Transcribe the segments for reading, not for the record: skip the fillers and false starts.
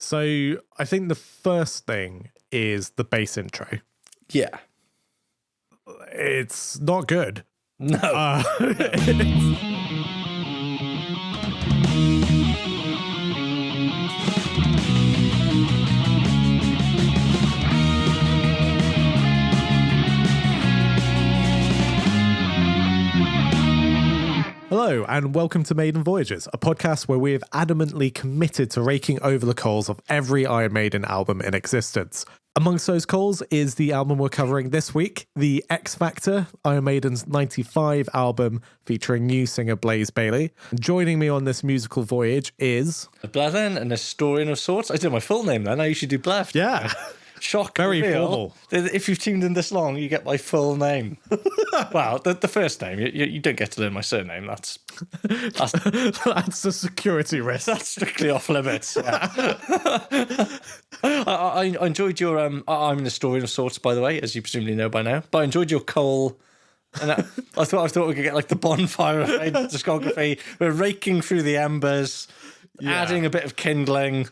So I think the first thing is the bass intro. Yeah. It's not good. No. Hello, and welcome to Maiden Voyages, a podcast where we have adamantly committed to raking over the coals of every Iron Maiden album in existence. Amongst those coals is the album we're covering this week, The X Factor, Iron Maiden's 95 album featuring new singer Bayley. Joining me on this musical voyage is... A Bledd and a historian of sorts. I did my full name then. I usually do Bledd. Yeah. Shock. Very reveal. formal. If you've tuned in this long, you get my full name. Well, the first name. You don't get to learn my surname. That's That's a security risk. That's strictly off limits. Yeah. I enjoyed your... I'm an historian of sorts, by the way, as you presumably know by now. But I enjoyed your coal... And I thought we could get like the bonfire of discography. We're raking through the embers, adding a bit of kindling.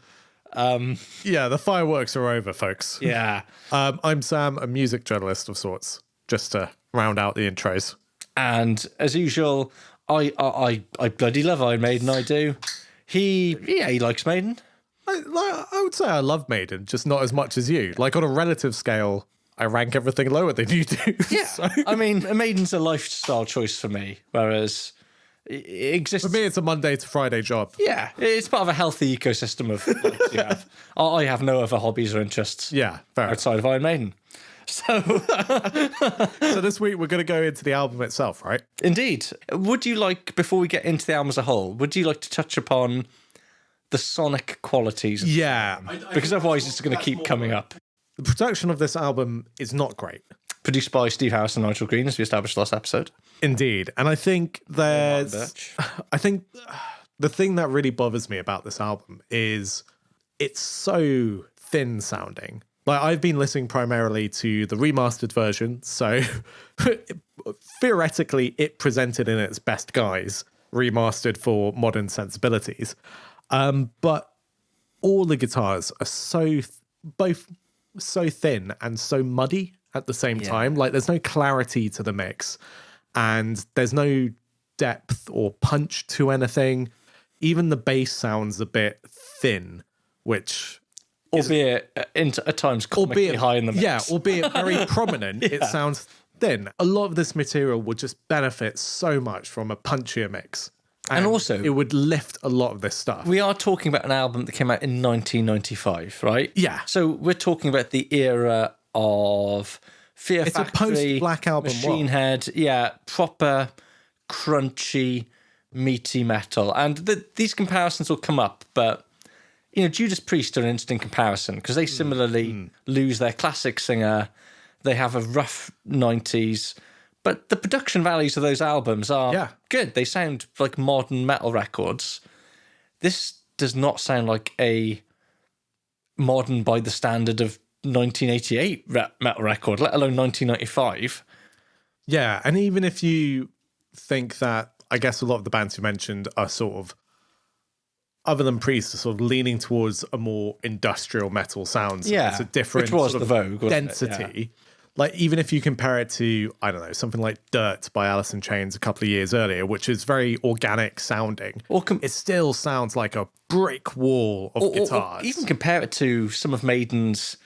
Yeah, the fireworks are over, folks. Yeah. I'm Sam, a music journalist of sorts, just to round out the intros. And as usual, I bloody love Iron Maiden, I do. He likes Maiden. I would say I love Maiden, just not as much as you. Like, on a relative scale, I rank everything lower than you do. Yeah. So. I mean, Maiden's a lifestyle choice for me, whereas it exists... For me, it's a Monday to Friday job. Yeah, it's part of a healthy ecosystem of likes you have. I have no other hobbies or interests outside of Iron Maiden. So this week we're going to go into the album itself, right? Indeed. Would you like, before we get into the album as a whole, would you like to touch upon the sonic qualities? Yeah. Because otherwise it's going to keep coming up. The production of this album is not great. Produced by Steve Harris and Nigel Green, as we established last episode. Indeed. And I think the thing that really bothers me about this album is it's so thin sounding. Like, I've been listening primarily to the remastered version, so theoretically it presented in its best guise, remastered for modern sensibilities. But all the guitars are both so thin and so muddy at the same time. Like, there's no clarity to the mix, and there's no depth or punch to anything. Even the bass sounds a bit thin, which... Albeit at times comically high in the mix. Yeah, albeit very prominent, it sounds thin. A lot of this material would just benefit so much from a punchier mix. And also... it would lift a lot of this stuff. We are talking about an album that came out in 1995, right? Yeah. So we're talking about the era of Fear It's Factory, a post-Black Album Machine Head, proper, crunchy, meaty metal. And these comparisons will come up, but... You know, Judas Priest are an interesting comparison because they similarly lose their classic singer. They have a rough 90s, but the production values of those albums are good. They sound like modern metal records. This does not sound like a modern by the standard of 1988 metal record, let alone 1995. Yeah, and even if you think that, I guess a lot of the bands you mentioned are sort of, other than Priest, are sort of leaning towards a more industrial metal sound. So it's a different which was sort the of vogue, density. Like, even if you compare it to, I don't know, something like Dirt by Alice in Chains a couple of years earlier, which is very organic sounding, it still sounds like a brick wall of guitars. Or even compare it to some of Maiden's,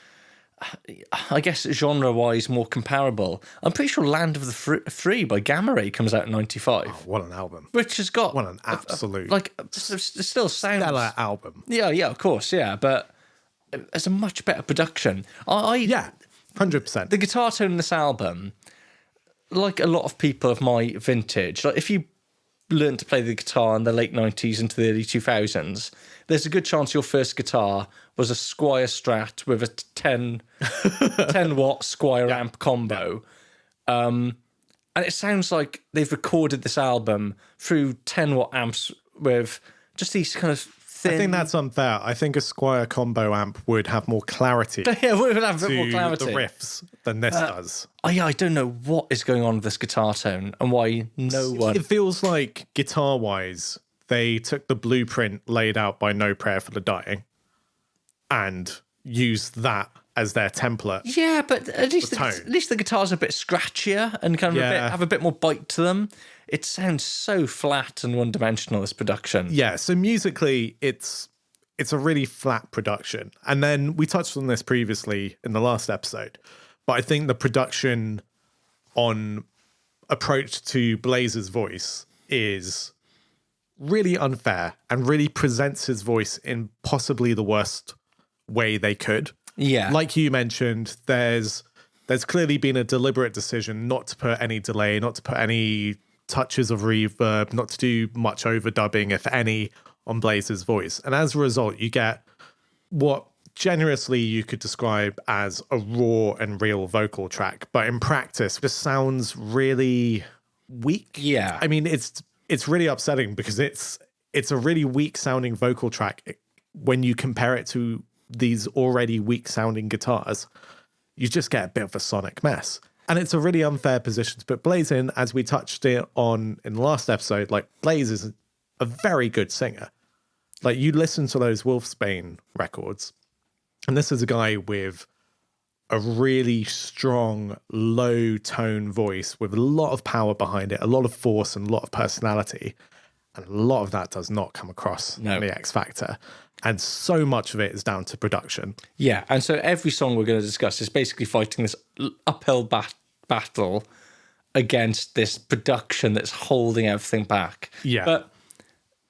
I guess, genre-wise more comparable. I'm pretty sure Land of the Free by Gamma Ray comes out in 95. Oh, what an album. Which has got... What an absolute... it still sounds... stellar album. Yeah, of course, but it's a much better production. 100%. The guitar tone in this album, like a lot of people of my vintage, like if you learned to play the guitar in the late 90s into the early 2000s, there's a good chance your first guitar was a Squier Strat with a 10 watt Squier amp combo. And it sounds like they've recorded this album through 10 watt amps with just these kind of thin... I think that's unfair. I think a Squier combo amp would have more clarity. Yeah, it would have a bit more clarity. The riffs than this does. I don't know what is going on with this guitar tone and why no one... It feels like, guitar-wise, they took the blueprint laid out by No Prayer for the Dying and use that as their template. Yeah, but at least the guitars are a bit scratchier and kind of have a bit more bite to them. It sounds so flat and one-dimensional, this production. Yeah, so musically, it's a really flat production. And then we touched on this previously in the last episode, but I think the production on approach to Blazer's voice is really unfair and really presents his voice in possibly the worst way they could. Yeah. Like you mentioned, there's clearly been a deliberate decision not to put any delay, not to put any touches of reverb, not to do much overdubbing, if any, on Blazer's voice. And as a result, you get what generously you could describe as a raw and real vocal track, but in practice just sounds really weak. Yeah. I mean, it's really upsetting because it's a really weak sounding vocal track when you compare it to these already weak sounding guitars. You just get a bit of a sonic mess. And it's a really unfair position to put Blaze in, as we touched it on in the last episode. Like, Blaze is a very good singer. Like, you listen to those Wolfsbane records, and this is a guy with a really strong, low tone voice with a lot of power behind it, a lot of force and a lot of personality. And a lot of that does not come across in the X Factor. And so much of it is down to production. Yeah, and so every song we're going to discuss is basically fighting this uphill battle against this production that's holding everything back. Yeah. But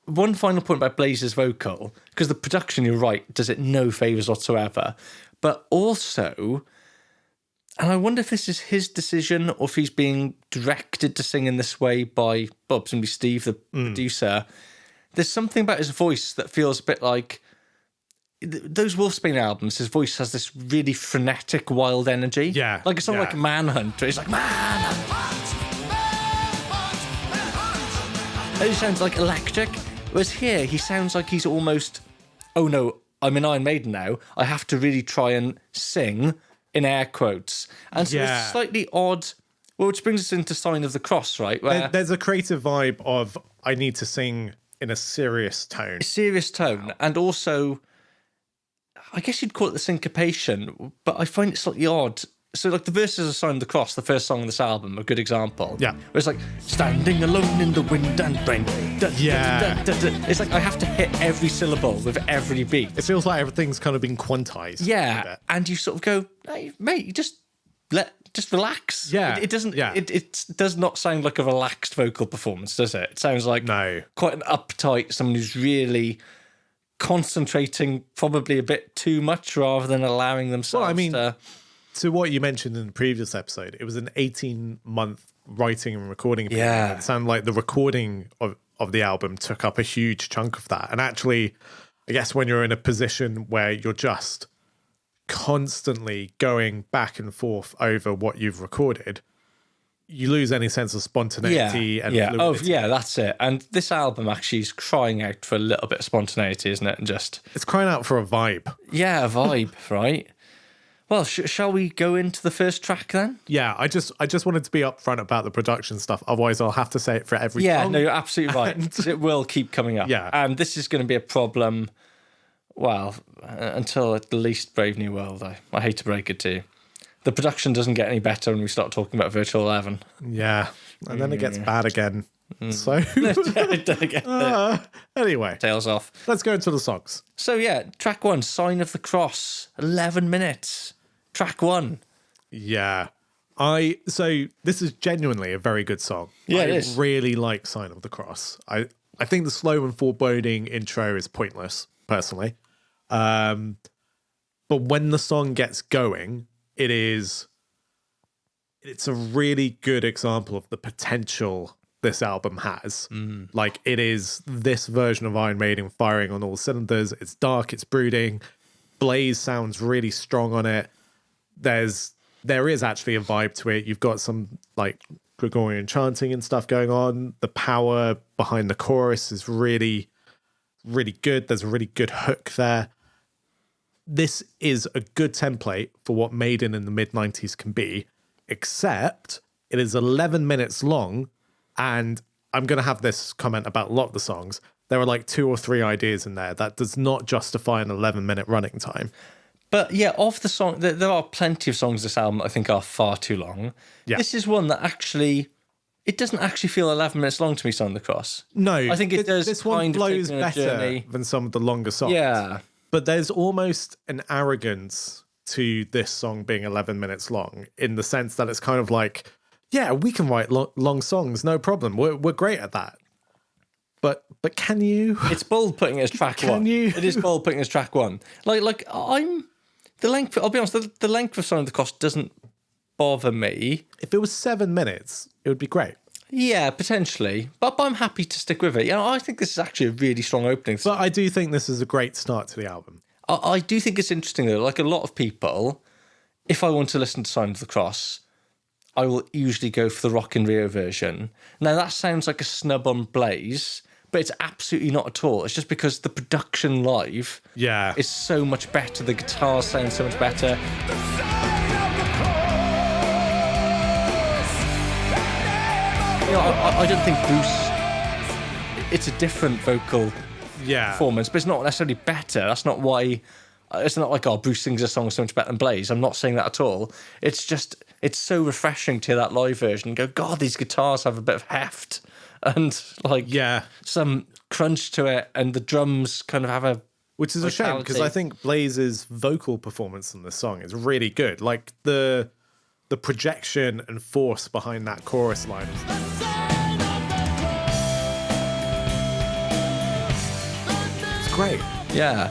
one final point about Blazer's vocal, because the production, you're right, does it no favours whatsoever. But also, and I wonder if this is his decision or if he's being directed to sing in this way by presumably Steve, the producer. There's something about his voice that feels a bit like those Wolfsbane albums. His voice has this really frenetic, wild energy. Yeah. Like a song like Manhunt, where he's like, Manhunt! And he sounds like electric. Whereas here, he sounds like he's almost, oh no, I'm in Iron Maiden now. I have to really try and sing in air quotes. And so it's slightly odd. Well, which brings us into Sign of the Cross, right? Where there's a creative vibe of, I need to sing in a serious tone. And also, I guess you'd call it the syncopation, but I find it slightly odd. So, like, the verses of Sign of the Cross, the first song on this album, a good example. Yeah. Where it's like, standing alone in the wind and rain. It's like I have to hit every syllable with every beat. It feels like everything's kind of been quantized. Yeah. And you sort of go, hey, mate, you just relax. Yeah. It doesn't. Yeah. It does not sound like a relaxed vocal performance, does it? It sounds like quite an uptight, someone who's really concentrating probably a bit too much rather than allowing themselves to what you mentioned in the previous episode, it was an 18-month writing and recording period. Yeah. It sounded like the recording of the album took up a huge chunk of that. And actually, I guess when you're in a position where you're just constantly going back and forth over what you've recorded, you lose any sense of spontaneity and fluidity. Oh, yeah, that's it. And this album actually is crying out for a little bit of spontaneity, isn't it? And just it's crying out for a vibe. Yeah, a vibe, right? Well, shall we go into the first track then? Yeah, I just wanted to be upfront about the production stuff. Otherwise, I'll have to say it for every song. No, you're absolutely right. It will keep coming up. Yeah. And this is going to be a problem, well, until at least Brave New World. I hate to break it to you. The production doesn't get any better when we start talking about Virtual 11. Yeah, and then it gets bad again. So, anyway. Tails off. Let's go into the songs. So, yeah, track 1, Sign of the Cross, 11 minutes. Track 1. Yeah. So this is genuinely a very good song. Yeah, it is. I really like Sign of the Cross. I think the slow and foreboding intro is pointless, personally. But when the song gets going, it's a really good example of the potential this album has. Like, it is this version of Iron Maiden firing on all cylinders. It's dark, it's brooding. Blaze sounds really strong on it. There is actually a vibe to it. You've got some like Gregorian chanting and stuff going on. The power behind the chorus is really, really good. There's a really good hook there. This is a good template for what Maiden in the mid-90s can be, except it is 11 minutes long, and I'm going to have this comment about a lot of the songs. there are like 2 or 3 ideas in there. That does not justify an 11-minute running time. But yeah, of the song, there are plenty of songs this album I think are far too long. Yeah. This is one that actually, it doesn't actually feel 11 minutes long to me, Son of the Cross. No, I think it does. This one kind of flows take me on a better journey. than some of the longer songs. Yeah. But there's almost an arrogance to this song being 11 minutes long, in the sense that it's kind of like, yeah, we can write long songs, no problem. We're great at that. But can you? It's bold putting it as track one. You? It is bold putting it as track one. The length. I'll be honest. The length of Son of the Cross doesn't bother me. If it was 7 minutes, it would be great. Yeah, potentially. But I'm happy to stick with it. You know, I think this is actually a really strong opening. But I do think this is a great start to the album. I do think it's interesting though. Like a lot of people, if I want to listen to Sign of the Cross, I will usually go for the Rock in Rio version. Now that sounds like a snub on Blaze, but it's absolutely not at all. It's just because the production live is so much better. The guitars sound so much better. You know, I don't think Bruce... It's a different vocal performance, but it's not necessarily better. That's not why... It's not like, oh, Bruce sings a song so much better than Blaze. I'm not saying that at all. It's just... It's so refreshing to hear that live version and go, God, these guitars have a bit of heft. And like some crunch to it, and the drums kind of have a... Which is a shame, because I think Blaze's vocal performance in this song is really good. Like the projection and force behind that chorus line is... It's great. Yeah.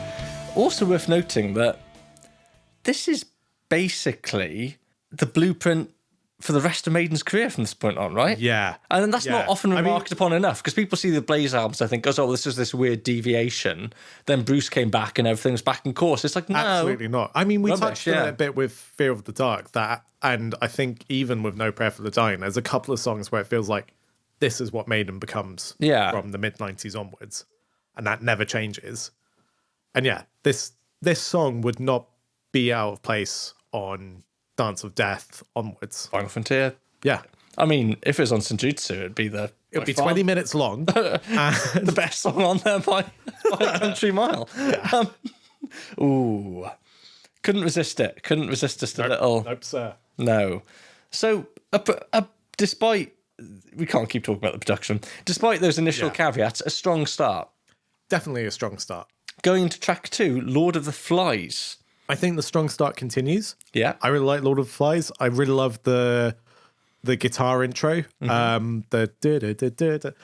Also worth noting that this is basically the blueprint for the rest of Maiden's career from this point on, right? Yeah. And that's not often remarked upon enough, because people see the Blaze albums, I think, oh, this is this weird deviation. Then Bruce came back and everything was back in course. It's like, no. Absolutely not. I mean, we touched on it a bit with Fear of the Dark, and I think even with No Prayer for the Dying, there's a couple of songs where it feels like this is what Maiden becomes from the mid-90s onwards. And that never changes. And yeah, this song would not be out of place on Dance of Death onwards. Final Frontier. Yeah. I mean, if it was on Senjutsu, it'd be 20 minutes long. The best song on there by a country mile. Yeah. Ooh. Couldn't resist it. Couldn't resist just a little... Nope, sir. No. So, despite... We can't keep talking about the production. Despite those initial caveats, a strong start. Definitely a strong start. Going to track 2, Lord of the Flies. I think the strong start continues. Yeah. I really like Lord of the Flies. I really love the guitar intro. The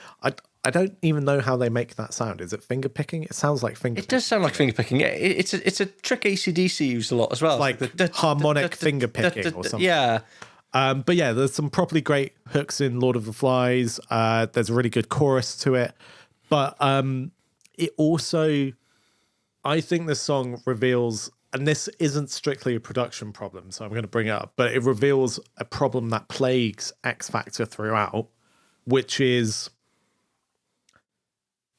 I don't even know how they make that sound. Is it finger picking? It sounds like finger picking. It does sound like finger picking. Yeah, it's a trick AC/DC used a lot as well. Like harmonic finger picking or something. Yeah. But yeah, there's some properly great hooks in Lord of the Flies. There's a really good chorus to it. But it also, I think this song reveals, and this isn't strictly a production problem, so I'm going to bring it up, but it reveals a problem that plagues X Factor throughout, which is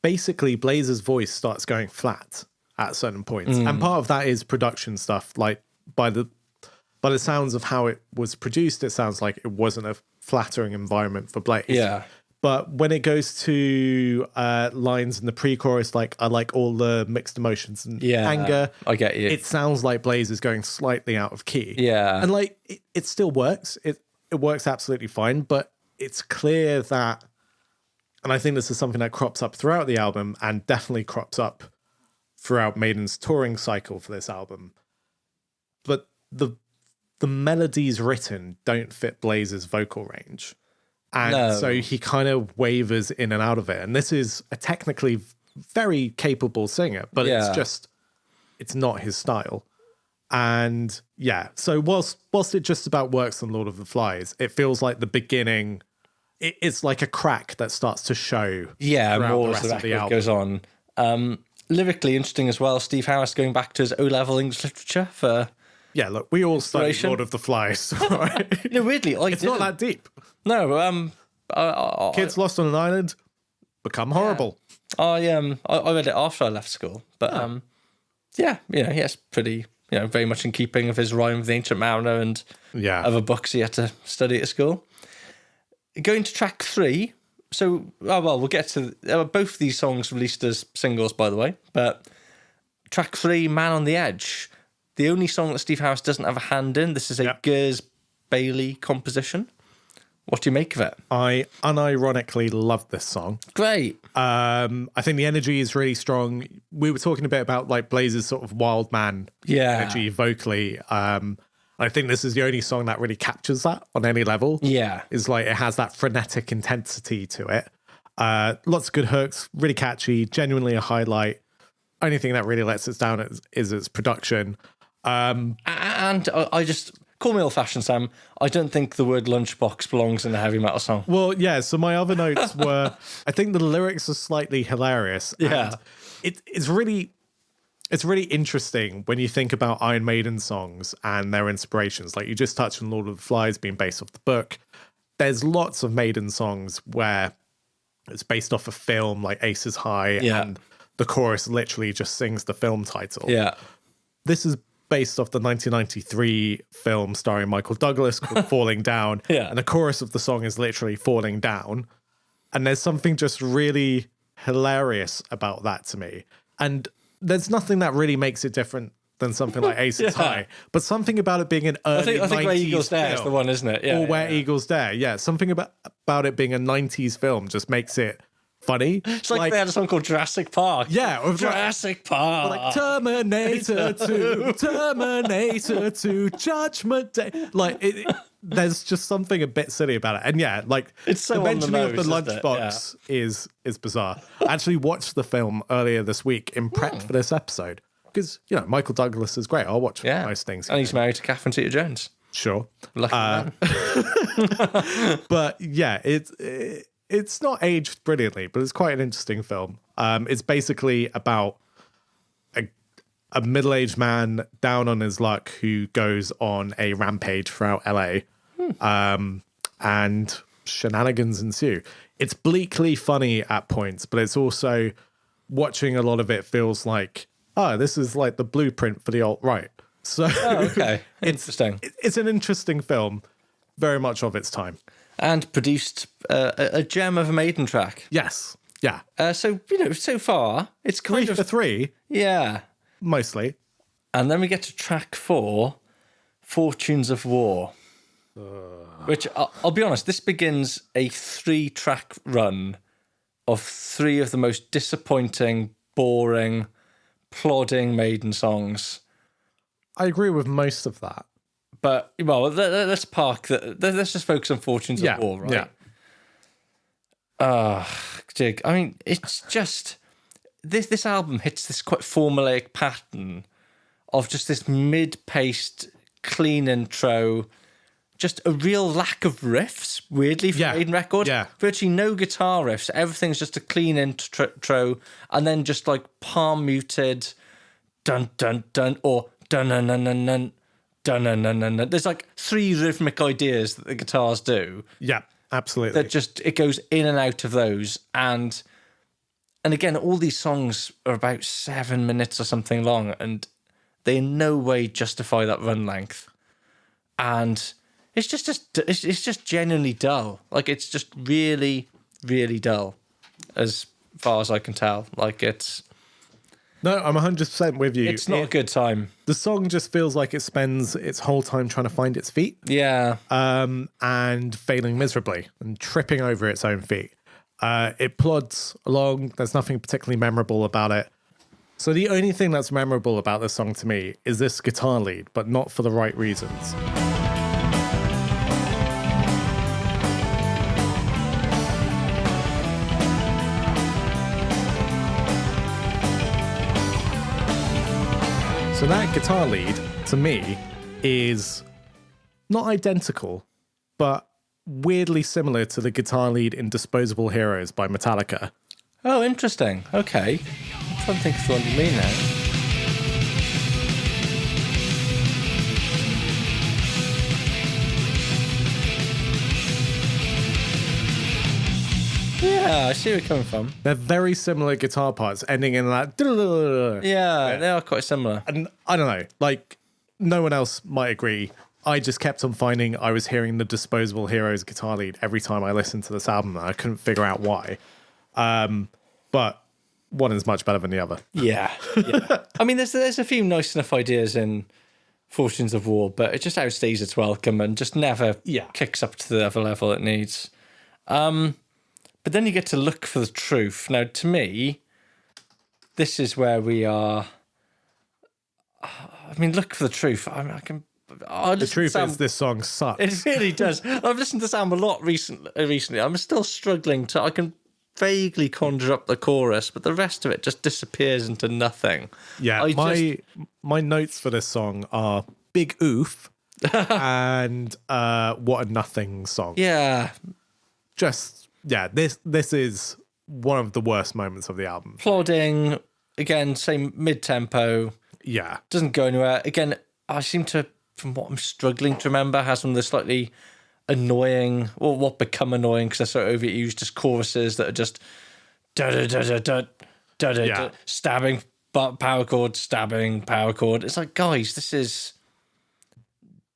basically Blaze's voice starts going flat at certain points. And part of that is production stuff. Like by the sounds of how it was produced, it sounds like it wasn't a flattering environment for Blaze. Yeah. But when it goes to lines in the pre-chorus, like I like all the mixed emotions and anger, I get you. It sounds like Blaze is going slightly out of key. Yeah. And like it still works. It works absolutely fine, but it's clear that, and I think this is something that crops up throughout the album and definitely crops up throughout Maiden's touring cycle for this album. But the melodies written don't fit Blaze's vocal range. And so he kind of wavers in and out of it. And this is a technically very capable singer, but it's not his style. And yeah, so whilst it just about works on Lord of the Flies, it feels like the beginning, it's like a crack that starts to show. Yeah, more the as rest the of the album goes on. Lyrically interesting as well. Steve Harris going back to his O-level English literature for... Yeah, look, we all studied Lord of the Flies, right? You know, weirdly, it's not that deep. No, kids lost on an island become horrible. I read it after I left school, but yes, pretty, very much in keeping with his Rhyme of the Ancient Mariner and other books he had to study at school. Going to track 3, we'll get to both of these songs released as singles, by the way. But track 3, Man on the Edge, the only song that Steve Harris doesn't have a hand in. This is a Gers Bayley composition. What do you make of it? I unironically love this song. Great. I think the energy is really strong. We were talking a bit about like Blaze's sort of wild man energy vocally. I think this is the only song that really captures that on any level. Yeah. Is like it has that frenetic intensity to it. Lots of good hooks, really catchy, genuinely a highlight. Only thing that really lets us down is its production. And I just... Call me old-fashioned, Sam. I don't think the word lunchbox belongs in a heavy metal song. Well, yeah, so my other notes were, I think the lyrics are slightly hilarious. Yeah. And it's really interesting when you think about Iron Maiden songs and their inspirations. Like you just touched on Lord of the Flies being based off the book. There's lots of Maiden songs where it's based off a film like Aces High and the chorus literally just sings the film title. Yeah. This is based off the 1993 film starring Michael Douglas called Falling Down. Yeah. And the chorus of the song is literally falling down. And there's something just really hilarious about that to me. And there's nothing that really makes it different than something like Aces High. But something about it being an early 90s I think Where Eagles Dare is the one, isn't it? Yeah. Or Where Eagles Dare. Yeah. Something about it being a 90s film just makes it funny. It's like they had a song called Jurassic Park. Yeah. Or Jurassic Park. Like Terminator 2, Terminator 2, Judgment Day. Like, there's just something a bit silly about it. And yeah, like, it's so the mentioning of the lunchbox lunchbox is bizarre. I actually watched the film earlier this week in prep for this episode. Because, you know, Michael Douglas is great. I'll watch most things. And he's married to Catherine Zeta-Jones. Sure. Lucky man. But yeah, it's not aged brilliantly, but it's quite an interesting film. It's basically about a middle-aged man down on his luck who goes on a rampage throughout LA, and shenanigans ensue. It's bleakly funny at points, but it's also, watching a lot of it feels like, this is like the blueprint for the alt-right. So okay. Interesting. It's an interesting film, very much of its time. And produced a gem of a Maiden track. Yes. Yeah. So, you know, so far, it's kind 3 for 3. Yeah. Mostly. And then we get to track 4, Fortunes of War. Which, I'll be honest, this begins a 3-track run of 3 of the most disappointing, boring, plodding Maiden songs. I agree with most of that. But, well, let's park that. Let's just focus on Fortunes of War, right? Yeah. Jig. I mean, it's just... This album hits this quite formulaic pattern of just this mid-paced, clean intro, just a real lack of riffs, weirdly, for Maiden record. Yeah. Virtually no guitar riffs. Everything's just a clean intro, and then just like palm-muted dun-dun-dun, or dun-dun-dun-dun-dun, dun-dun-dun-dun. There's like 3 rhythmic ideas that the guitars do. Yeah, absolutely. That just, it goes in and out of those. And again, all these songs are about 7 minutes or something long, and they in no way justify that run length. And it's just genuinely dull. Like, it's just really, really dull, as far as I can tell. Like, it's... No, I'm 100% with you. It's not a good time. The song just feels like it spends its whole time trying to find its feet. Yeah. And failing miserably and tripping over its own feet. It plods along. There's nothing particularly memorable about it. So the only thing that's memorable about this song to me is this guitar lead, but not for the right reasons. So that guitar lead, to me, is not identical, but weirdly similar to the guitar lead in Disposable Heroes by Metallica. Oh, interesting. Okay. I'm trying to think of what you mean now. Yeah, I see where you're coming from. They're very similar guitar parts, ending in that... Yeah, they are quite similar. And I don't know, like, no one else might agree. I just kept on finding I was hearing the Disposable Heroes guitar lead every time I listened to this album, and I couldn't figure out why. But one is much better than the other. Yeah. I mean, there's a few nice enough ideas in Fortunes of War, but it just outstays its welcome and just never kicks up to the other level it needs. But then you get to Look for the Truth. Now, to me, this is where we are. I mean, Look for the Truth. The truth is this song sucks. It really does. I've listened to Sam a lot recently. I'm still struggling I can vaguely conjure up the chorus, but the rest of it just disappears into nothing. Yeah, my notes for this song are Big Oof and What a Nothing song. Yeah. This is one of the worst moments of the album. Plodding, again, same mid-tempo. Yeah. Doesn't go anywhere. Again, I seem to, from what I'm struggling to remember, has some of the slightly annoying, or what become annoying because they're so overused, just choruses that are just stabbing power chord, stabbing power chord. It's like, guys, this is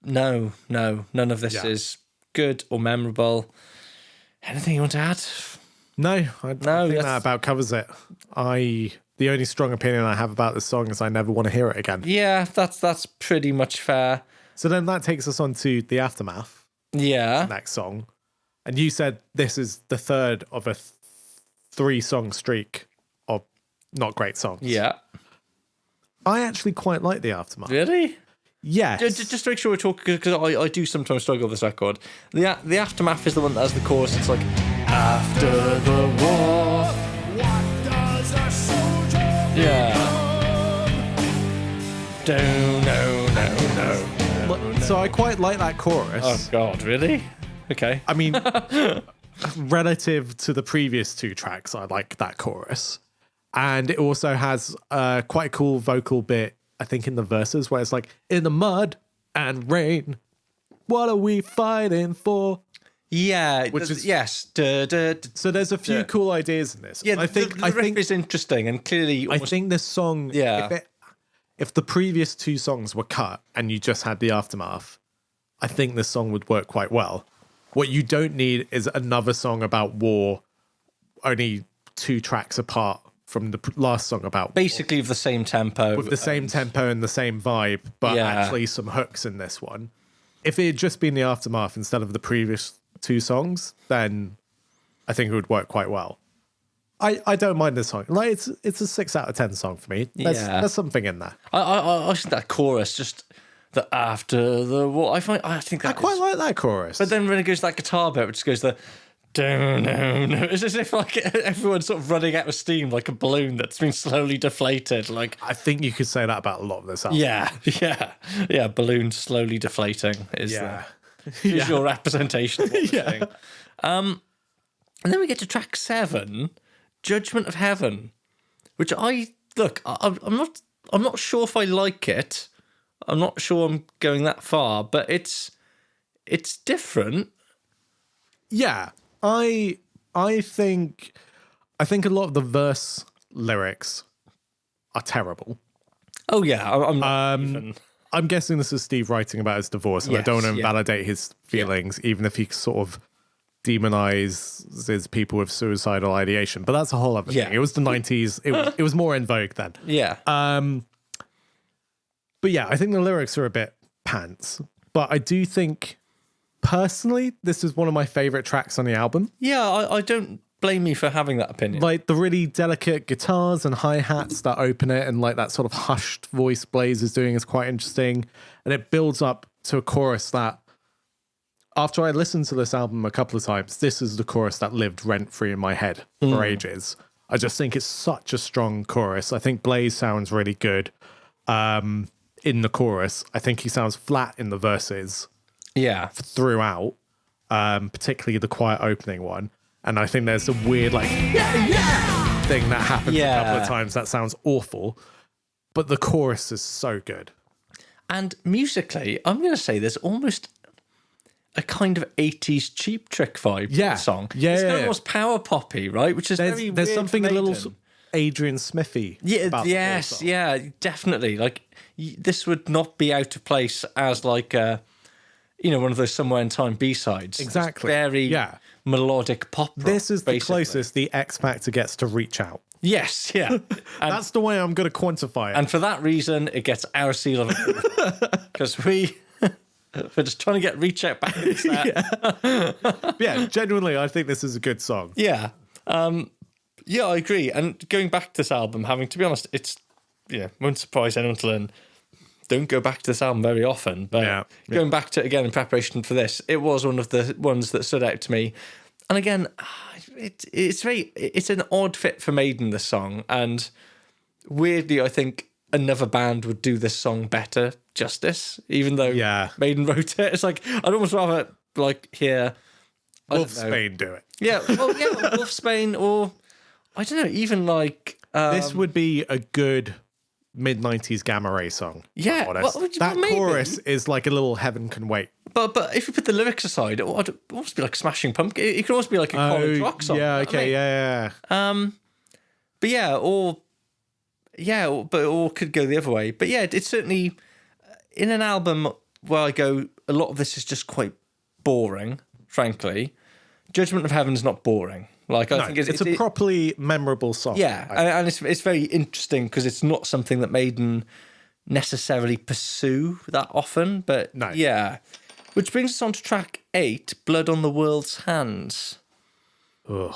none of this is good or memorable. Anything you want to add? No, I think that about covers it. The only strong opinion I have about this song is I never want to hear it again. Yeah, that's pretty much fair. So then that takes us on to The Aftermath. Yeah. Next song. And you said this is the third of a 3-song streak of not great songs. Yeah. I actually quite like The Aftermath. Really? Yes. Just to make sure we're talking, because I do sometimes struggle with this record. The Aftermath is the one that has the chorus. It's like, after the war, what does a soldier no. So I quite like that chorus. Oh, God, really? Okay. I mean, relative to the previous 2 tracks, I like that chorus. And it also has quite a cool vocal bit, I think, in the verses, where it's like, in the mud and rain, what are we fighting for? Yeah, yes. So there's a few cool ideas in this. Yeah, I think the riff is interesting, and clearly, I think this song, if the previous 2 songs were cut and you just had The Aftermath, I think this song would work quite well. What you don't need is another song about war, only 2 tracks apart from the last song about basically war. With the same tempo. With the same tempo and the same vibe, but actually some hooks in this one. If it had just been The Aftermath instead of the previous 2 songs, then I think it would work quite well. I don't mind this song. Like it's a 6 out of 10 song for me. There's something in there. I think that chorus, just the after the war. I quite like that chorus. But then when it goes to that guitar bit, which just goes the no. It's as if like everyone's sort of running out of steam like a balloon that's been slowly deflated. Like I think you could say that about a lot of this album. Yeah. Balloon slowly deflating is the visual representation of what we're saying. And then we get to track 7. Judgment of Heaven, which I'm not sure if I like it. I'm not sure I'm going that far, but it's different. Yeah, I think a lot of the verse lyrics are terrible. Oh yeah, I'm not even. I'm guessing this is Steve writing about his divorce, and I don't want to invalidate his feelings, even if he sort of demonizes people with suicidal ideation. But that's a whole other thing. It was the 90s. It was more in vogue then. Yeah. But yeah, I think the lyrics are a bit pants. But I do think, personally, this is one of my favorite tracks on the album. Yeah, I don't blame you for having that opinion. Like the really delicate guitars and hi-hats that open it, and like that sort of hushed voice Blaze is doing is quite interesting. And it builds up to a chorus that, after I listened to this album a couple of times, this is the chorus that lived rent-free in my head for ages. I just think it's such a strong chorus. I think Blaze sounds really good in the chorus. I think he sounds flat in the verses throughout, particularly the quiet opening one. And I think there's a weird thing that happens a couple of times that sounds awful. But the chorus is so good. And musically, I'm going to say there's almost a kind of 80s Cheap Trick vibe to the song. It's kind of almost power poppy, right? Which is there's something a little Adrian Smithy. Yeah, definitely. Like this would not be out of place as like a one of those Somewhere in Time B-sides. Exactly. It's very melodic pop rock, This is the basically. closest the X Factor gets to Reach Out. Yes, yeah. That's the way I'm going to quantify it. And for that reason, it gets our seal of approval. Because we're just trying to get Reach Out back in the set. Yeah, genuinely, I think this is a good song. Yeah. Yeah, I agree. And going back to this album, to be honest, it's, won't surprise anyone to learn, don't go back to this album very often. But going back to it again in preparation for this, it was one of the ones that stood out to me. And again, it's an odd fit for Maiden, this song. And weirdly, I think another band would do this song better justice, even though Maiden wrote it. It's like, I'd almost rather hear Wolfsbane do it. Yeah, Wolfsbane, or I don't know, even this would be a good mid-90s Gamma Ray song. Yeah, that chorus is like a little Heaven Can Wait. But if you put the lyrics aside, it would almost be like Smashing Pumpkins. It could almost be like a college rock song. Yeah, okay, yeah. But yeah, or could go the other way. But yeah, it's certainly in an album where I go, a lot of this is just quite boring, frankly. Judgment of Heaven's not boring. I think it's a properly memorable song. Yeah, and it's very interesting because it's not something that Maiden necessarily pursue that often. But yeah, which brings us on to track 8, Blood on the World's Hands. Ugh.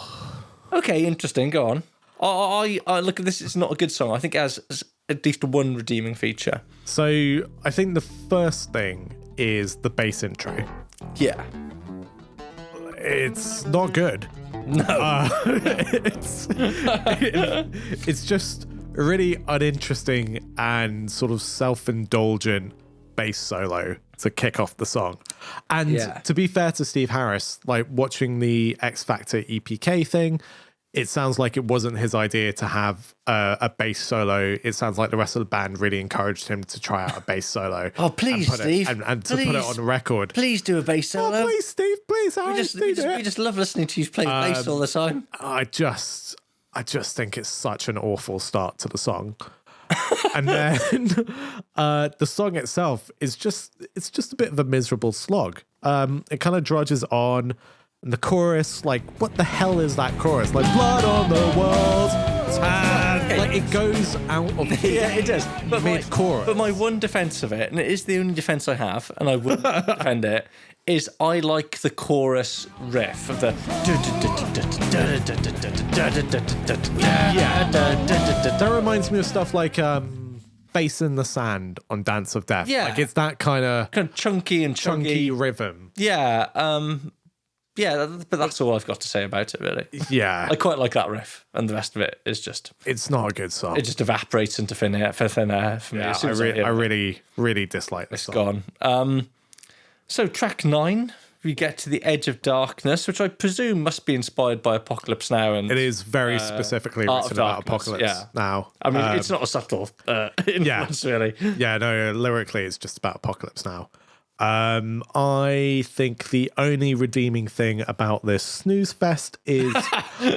Okay, interesting. Go on. I look at this. It's not a good song. I think it has at least one redeeming feature. So I think the first thing is the bass intro. Yeah. It's not good. No. It's just really uninteresting and sort of self-indulgent bass solo to kick off the song. And to be fair to Steve Harris, watching the X Factor EPK thing, it sounds like it wasn't his idea to have a bass solo. It sounds like the rest of the band really encouraged him to try out a bass solo. Oh, please, Steve. And to put it on record. Please do a bass solo. Oh, please, Steve, please. We just love listening to you play bass all the time. I just think it's such an awful start to the song. And then the song itself is just a bit of a miserable slog. It kind of drudges on. And the chorus, what the hell is that chorus? Blood on the world's hands. It goes out of the yeah, it does. But mid-chorus. But my one defense of it, and it is the only defense I have, and I wouldn't defend it, is I like the chorus riff of the that reminds me of stuff like Bass in the Sand on Dance of Death. Yeah. It's that kind of chunky and chunky rhythm. Yeah. Yeah, but that's all I've got to say about it, really. Yeah. I quite like that riff, and the rest of it is just... It's not a good song. It just evaporates into thin air for me. Yeah, I really, really dislike this song. It's gone. So track 9, we get to The Edge of Darkness, which I presume must be inspired by Apocalypse Now. And it is very specifically written about Apocalypse Now. I mean, it's not a subtle influence, really. Yeah, no, lyrically it's just about Apocalypse Now. I think the only redeeming thing about this snooze fest is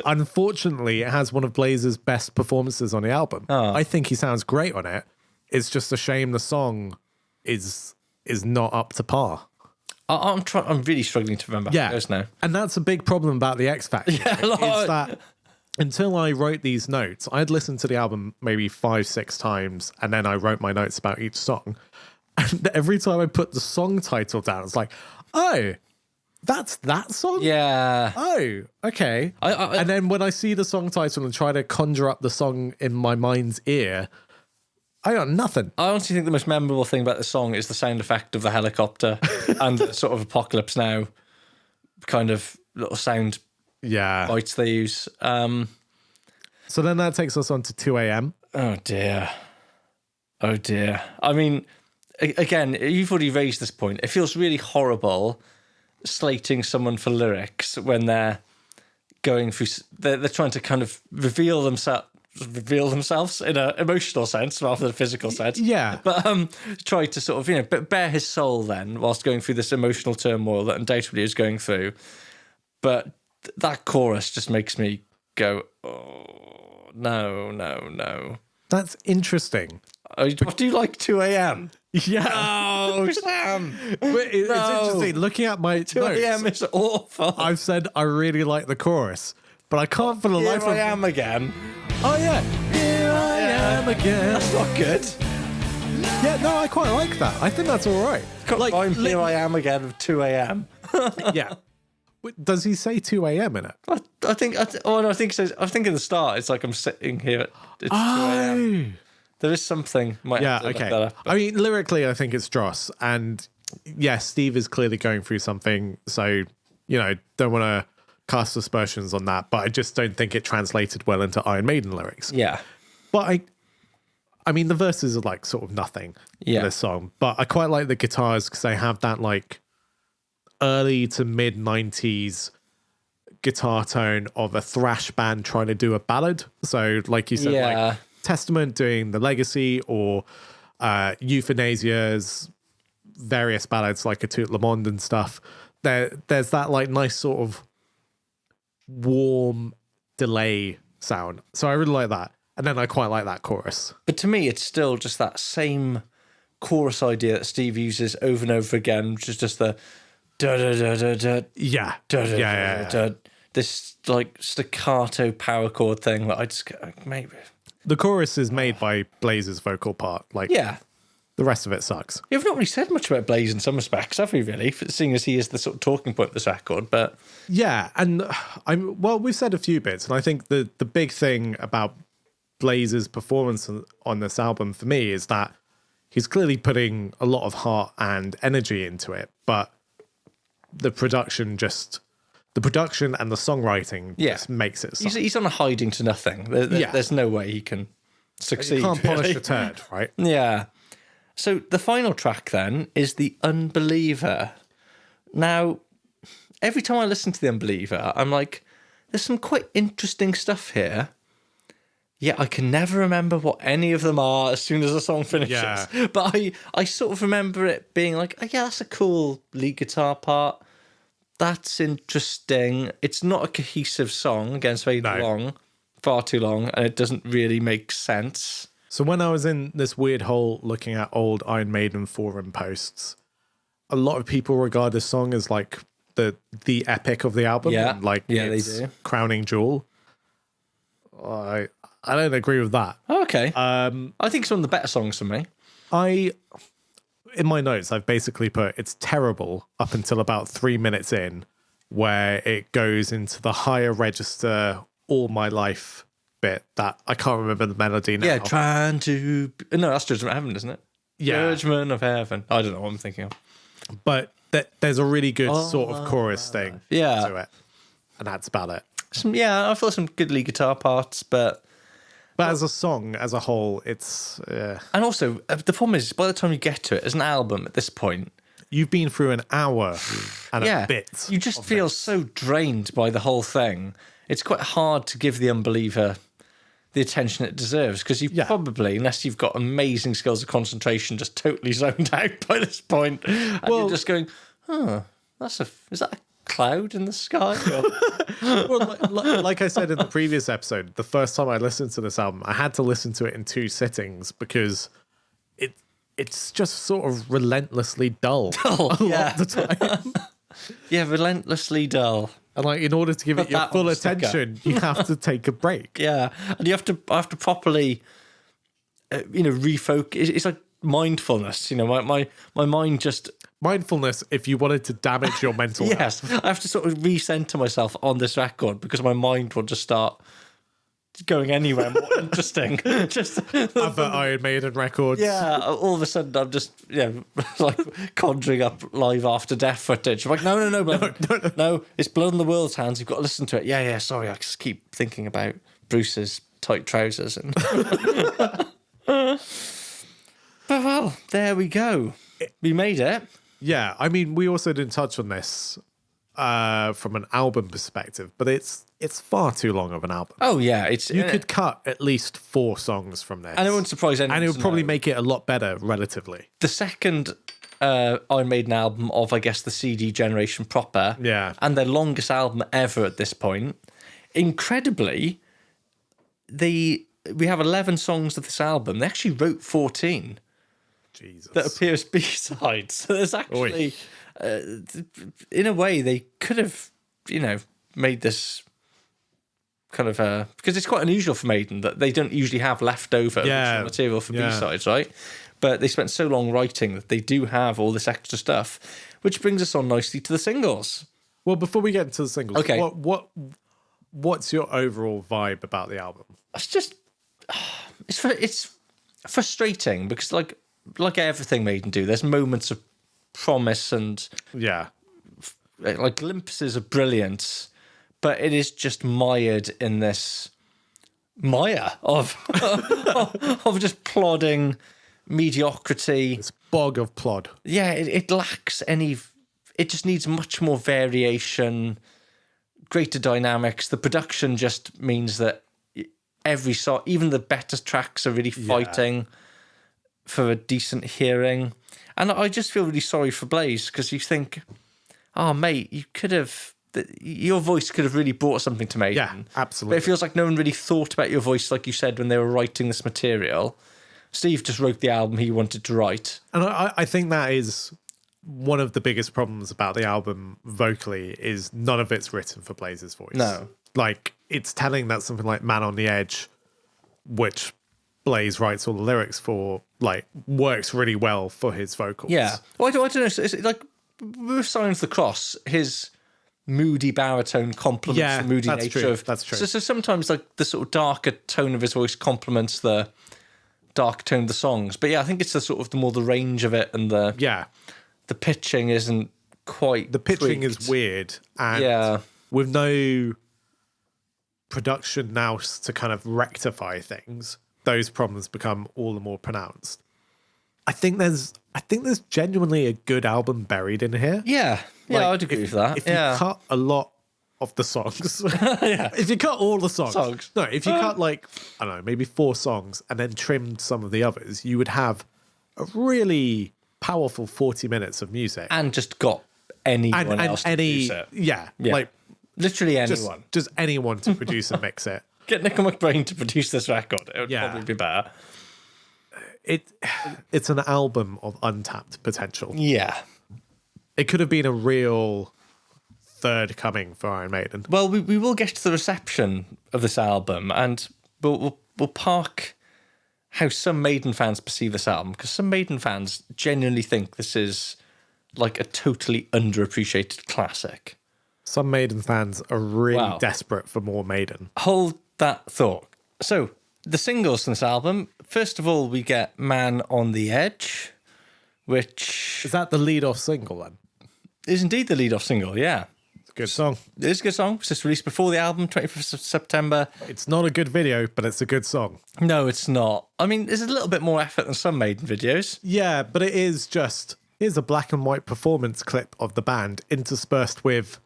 unfortunately it has one of Blazer's best performances on the album. I think he sounds great on it. It's just a shame the song is not up to par. I'm really struggling to remember how it goes now. And that's a big problem about the X Factor. Is that until I wrote these notes, I'd listened to the album maybe 5-6 times, and then I wrote my notes about each song. And every time I put the song title down, it's like, oh, that's that song? Yeah. Oh, okay. And then when I see the song title and try to conjure up the song in my mind's ear, I got nothing. I honestly think the most memorable thing about the song is the sound effect of the helicopter and the sort of Apocalypse Now kind of little sound bites they use. So then that takes us on to 2 a.m. Oh, dear. I mean... Again, you've already raised this point. It feels really horrible slating someone for lyrics when they're going through... They're trying to kind of reveal themselves in an emotional sense rather than a physical sense. Yeah. But try to sort of, bare his soul then whilst going through this emotional turmoil that undoubtedly he was going through. But that chorus just makes me go, oh, no. That's interesting. What do you like 2 a.m.? Yeah. Oh, Sam. But it's interesting. Looking at my 2 a.m. notes, is awful. I've said I really like the chorus, but I can't for the Here life of I me. am again. Oh, yeah. Here I am again. That's not good. Yeah, no, I quite like that. I think that's all right. I'm Here I Am Again of 2 a.m. Yeah. Does he say 2 a.m. in it? I think it says, I think in the start, it's like I'm sitting here at it's 2 a.m. There is something. Might Yeah, have to look okay. that up. I mean, lyrically, I think it's dross. And yeah, Steve is clearly going through something. So, don't want to cast aspersions on that. But I just don't think it translated well into Iron Maiden lyrics. Yeah. But I mean, the verses are like sort of nothing in this song. But I quite like the guitars because they have that like early to mid 90s guitar tone of a thrash band trying to do a ballad. So, like you said, like Testament doing the Legacy, or Euthanasia's various ballads like A Tout Le Monde and stuff. There's that like nice sort of warm delay sound. So I really like that. And then I quite like that chorus. But to me, it's still just that same chorus idea that Steve uses over and over again, which is just the da da da da da. Yeah. Da. This like staccato power chord thing that I just maybe. The chorus is made by Blaze's vocal part. Like, the rest of it sucks. You've not really said much about Blaze in some respects, have we, really? Seeing as he is the sort of talking point of this record, but... Yeah, and we've said a few bits, and I think the big thing about Blaze's performance on this album for me is that he's clearly putting a lot of heart and energy into it, but the production and the songwriting just makes it suck. He's on a hiding to nothing. There's no way he can succeed. You can't polish a turd, right? Yeah. So the final track then is The Unbeliever. Now, every time I listen to The Unbeliever, I'm like, there's some quite interesting stuff here. Yeah, I can never remember what any of them are as soon as the song finishes. Yeah. But I sort of remember it being like, oh, yeah, that's a cool lead guitar part. That's interesting. It's not a cohesive song. Again, it's very long, far too long, and it doesn't really make sense. So when I was in this weird hole looking at old Iron Maiden forum posts, a lot of people regard this song as like the epic of the album. Yeah, and like they its do. crowning jewel. I don't agree with that. Okay. I think it's one of the better songs for me. In my notes, I've basically put it's terrible up until about 3 minutes in, where it goes into the higher register All My Life bit that I can't remember the melody now. Yeah, trying to... No, that's Judgment of Heaven, isn't it? Yeah. Judgment of Heaven. I don't know what I'm thinking of. But there's a really good sort of chorus thing to it. And that's about it. I thought some good lead guitar parts, but as a song, as a whole, it's... And also, the problem is, by the time you get to it, as an album at this point... You've been through an hour and a bit. You just feel so drained by the whole thing. It's quite hard to give The Unbeliever the attention it deserves, because you probably, unless you've got amazing skills of concentration, just totally zoned out by this point. And you're just going, is that a cloud in the sky? Well, like I said in the previous episode, the first time I listened to this album, I had to listen to it in 2 sittings because it's just sort of relentlessly dull a lot of the time. Yeah, relentlessly dull. And like, in order to give it your full attention, you have to take a break. Yeah, and you have to properly, refocus. It's like mindfulness. My mind just... Mindfulness, if you wanted to damage your mental health. Yes, I have to sort of recenter myself on this record because my mind will just start going anywhere more interesting. Just other Iron Maiden records. Yeah, all of a sudden I'm just like conjuring up live after death footage. I'm like, no, it's blood on the world's hands. You've got to listen to it. Yeah. Sorry, I just keep thinking about Bruce's tight trousers and. But well, there we go. We made it. Yeah, I mean, we also didn't touch on this from an album perspective, but it's far too long of an album. Oh yeah, you could cut at least 4 songs from this, and it wouldn't surprise anyone. And it would probably make it a lot better relatively. The second Iron Maiden album of, I guess, the CD generation proper, and their longest album ever at this point. Incredibly, we have 11 songs of this album. They actually wrote 14. Jesus. that appear as B-sides. So there's actually, in a way, they could have, made this kind of because it's quite unusual for Maiden that they don't usually have leftover original material for B-sides, right? But they spent so long writing that they do have all this extra stuff, which brings us on nicely to the singles. Well, before we get into the singles, okay, what's your overall vibe about the album? It's just it's frustrating because like everything Maiden do, there's moments of promise and like glimpses of brilliance, but it is just mired in this mire of of just plodding mediocrity. This bog of plod. Yeah, it lacks any. It just needs much more variation, greater dynamics. The production just means that every song, even the better tracks, are really fighting for a decent hearing. And I just feel really sorry for Blaze because you think, oh, mate, you could have. Your voice could have really brought something to Maiden. Yeah, absolutely. But it feels like no one really thought about your voice, like you said, when they were writing this material. Steve just wrote the album he wanted to write. And I think that is one of the biggest problems about the album vocally is none of it's written for Blaze's voice. No. Like, it's telling that something like Man on the Edge, which Blaze writes all the lyrics for, like, works really well for his vocals. Yeah. Well, I don't know. It's like, with Signs of the Cross, his moody baritone complements the moody nature of... That's true. So sometimes, like, the sort of darker tone of his voice complements the dark tone of the songs. But yeah, I think it's the sort of the range of it and the pitching isn't quite the pitching tweaked. is weird, and with no production now to kind of rectify things, those problems become all the more pronounced. I think there's genuinely a good album buried in here. Yeah, Like, I'd agree with that. If you cut a lot of the songs, if you cut all the songs, no, if you cut like, I don't know, maybe 4 songs and then trimmed some of the others, you would have a really powerful 40 minutes of music. And just got anyone else to produce it. Yeah, like literally anyone. Just anyone to produce and mix it. Get Nickel McBrain to produce this record. It would probably be better. It's an album of untapped potential. Yeah. It could have been a real third coming for Iron Maiden. Well, we will get to the reception of this album, and we'll park how some Maiden fans perceive this album, because some Maiden fans genuinely think this is like a totally underappreciated classic. Some Maiden fans are really desperate for more Maiden. Hold that thought. So, the singles from this album, first of all, we get Man on the Edge, which... Is that the lead-off single, then? Is indeed the lead-off single, yeah. It's a good song. It is a good song. It's just released before the album, 25th of September. It's not a good video, but it's a good song. No, it's not. I mean, there's a little bit more effort than some Maiden videos. Yeah, but it is just... Here's a black and white performance clip of the band interspersed with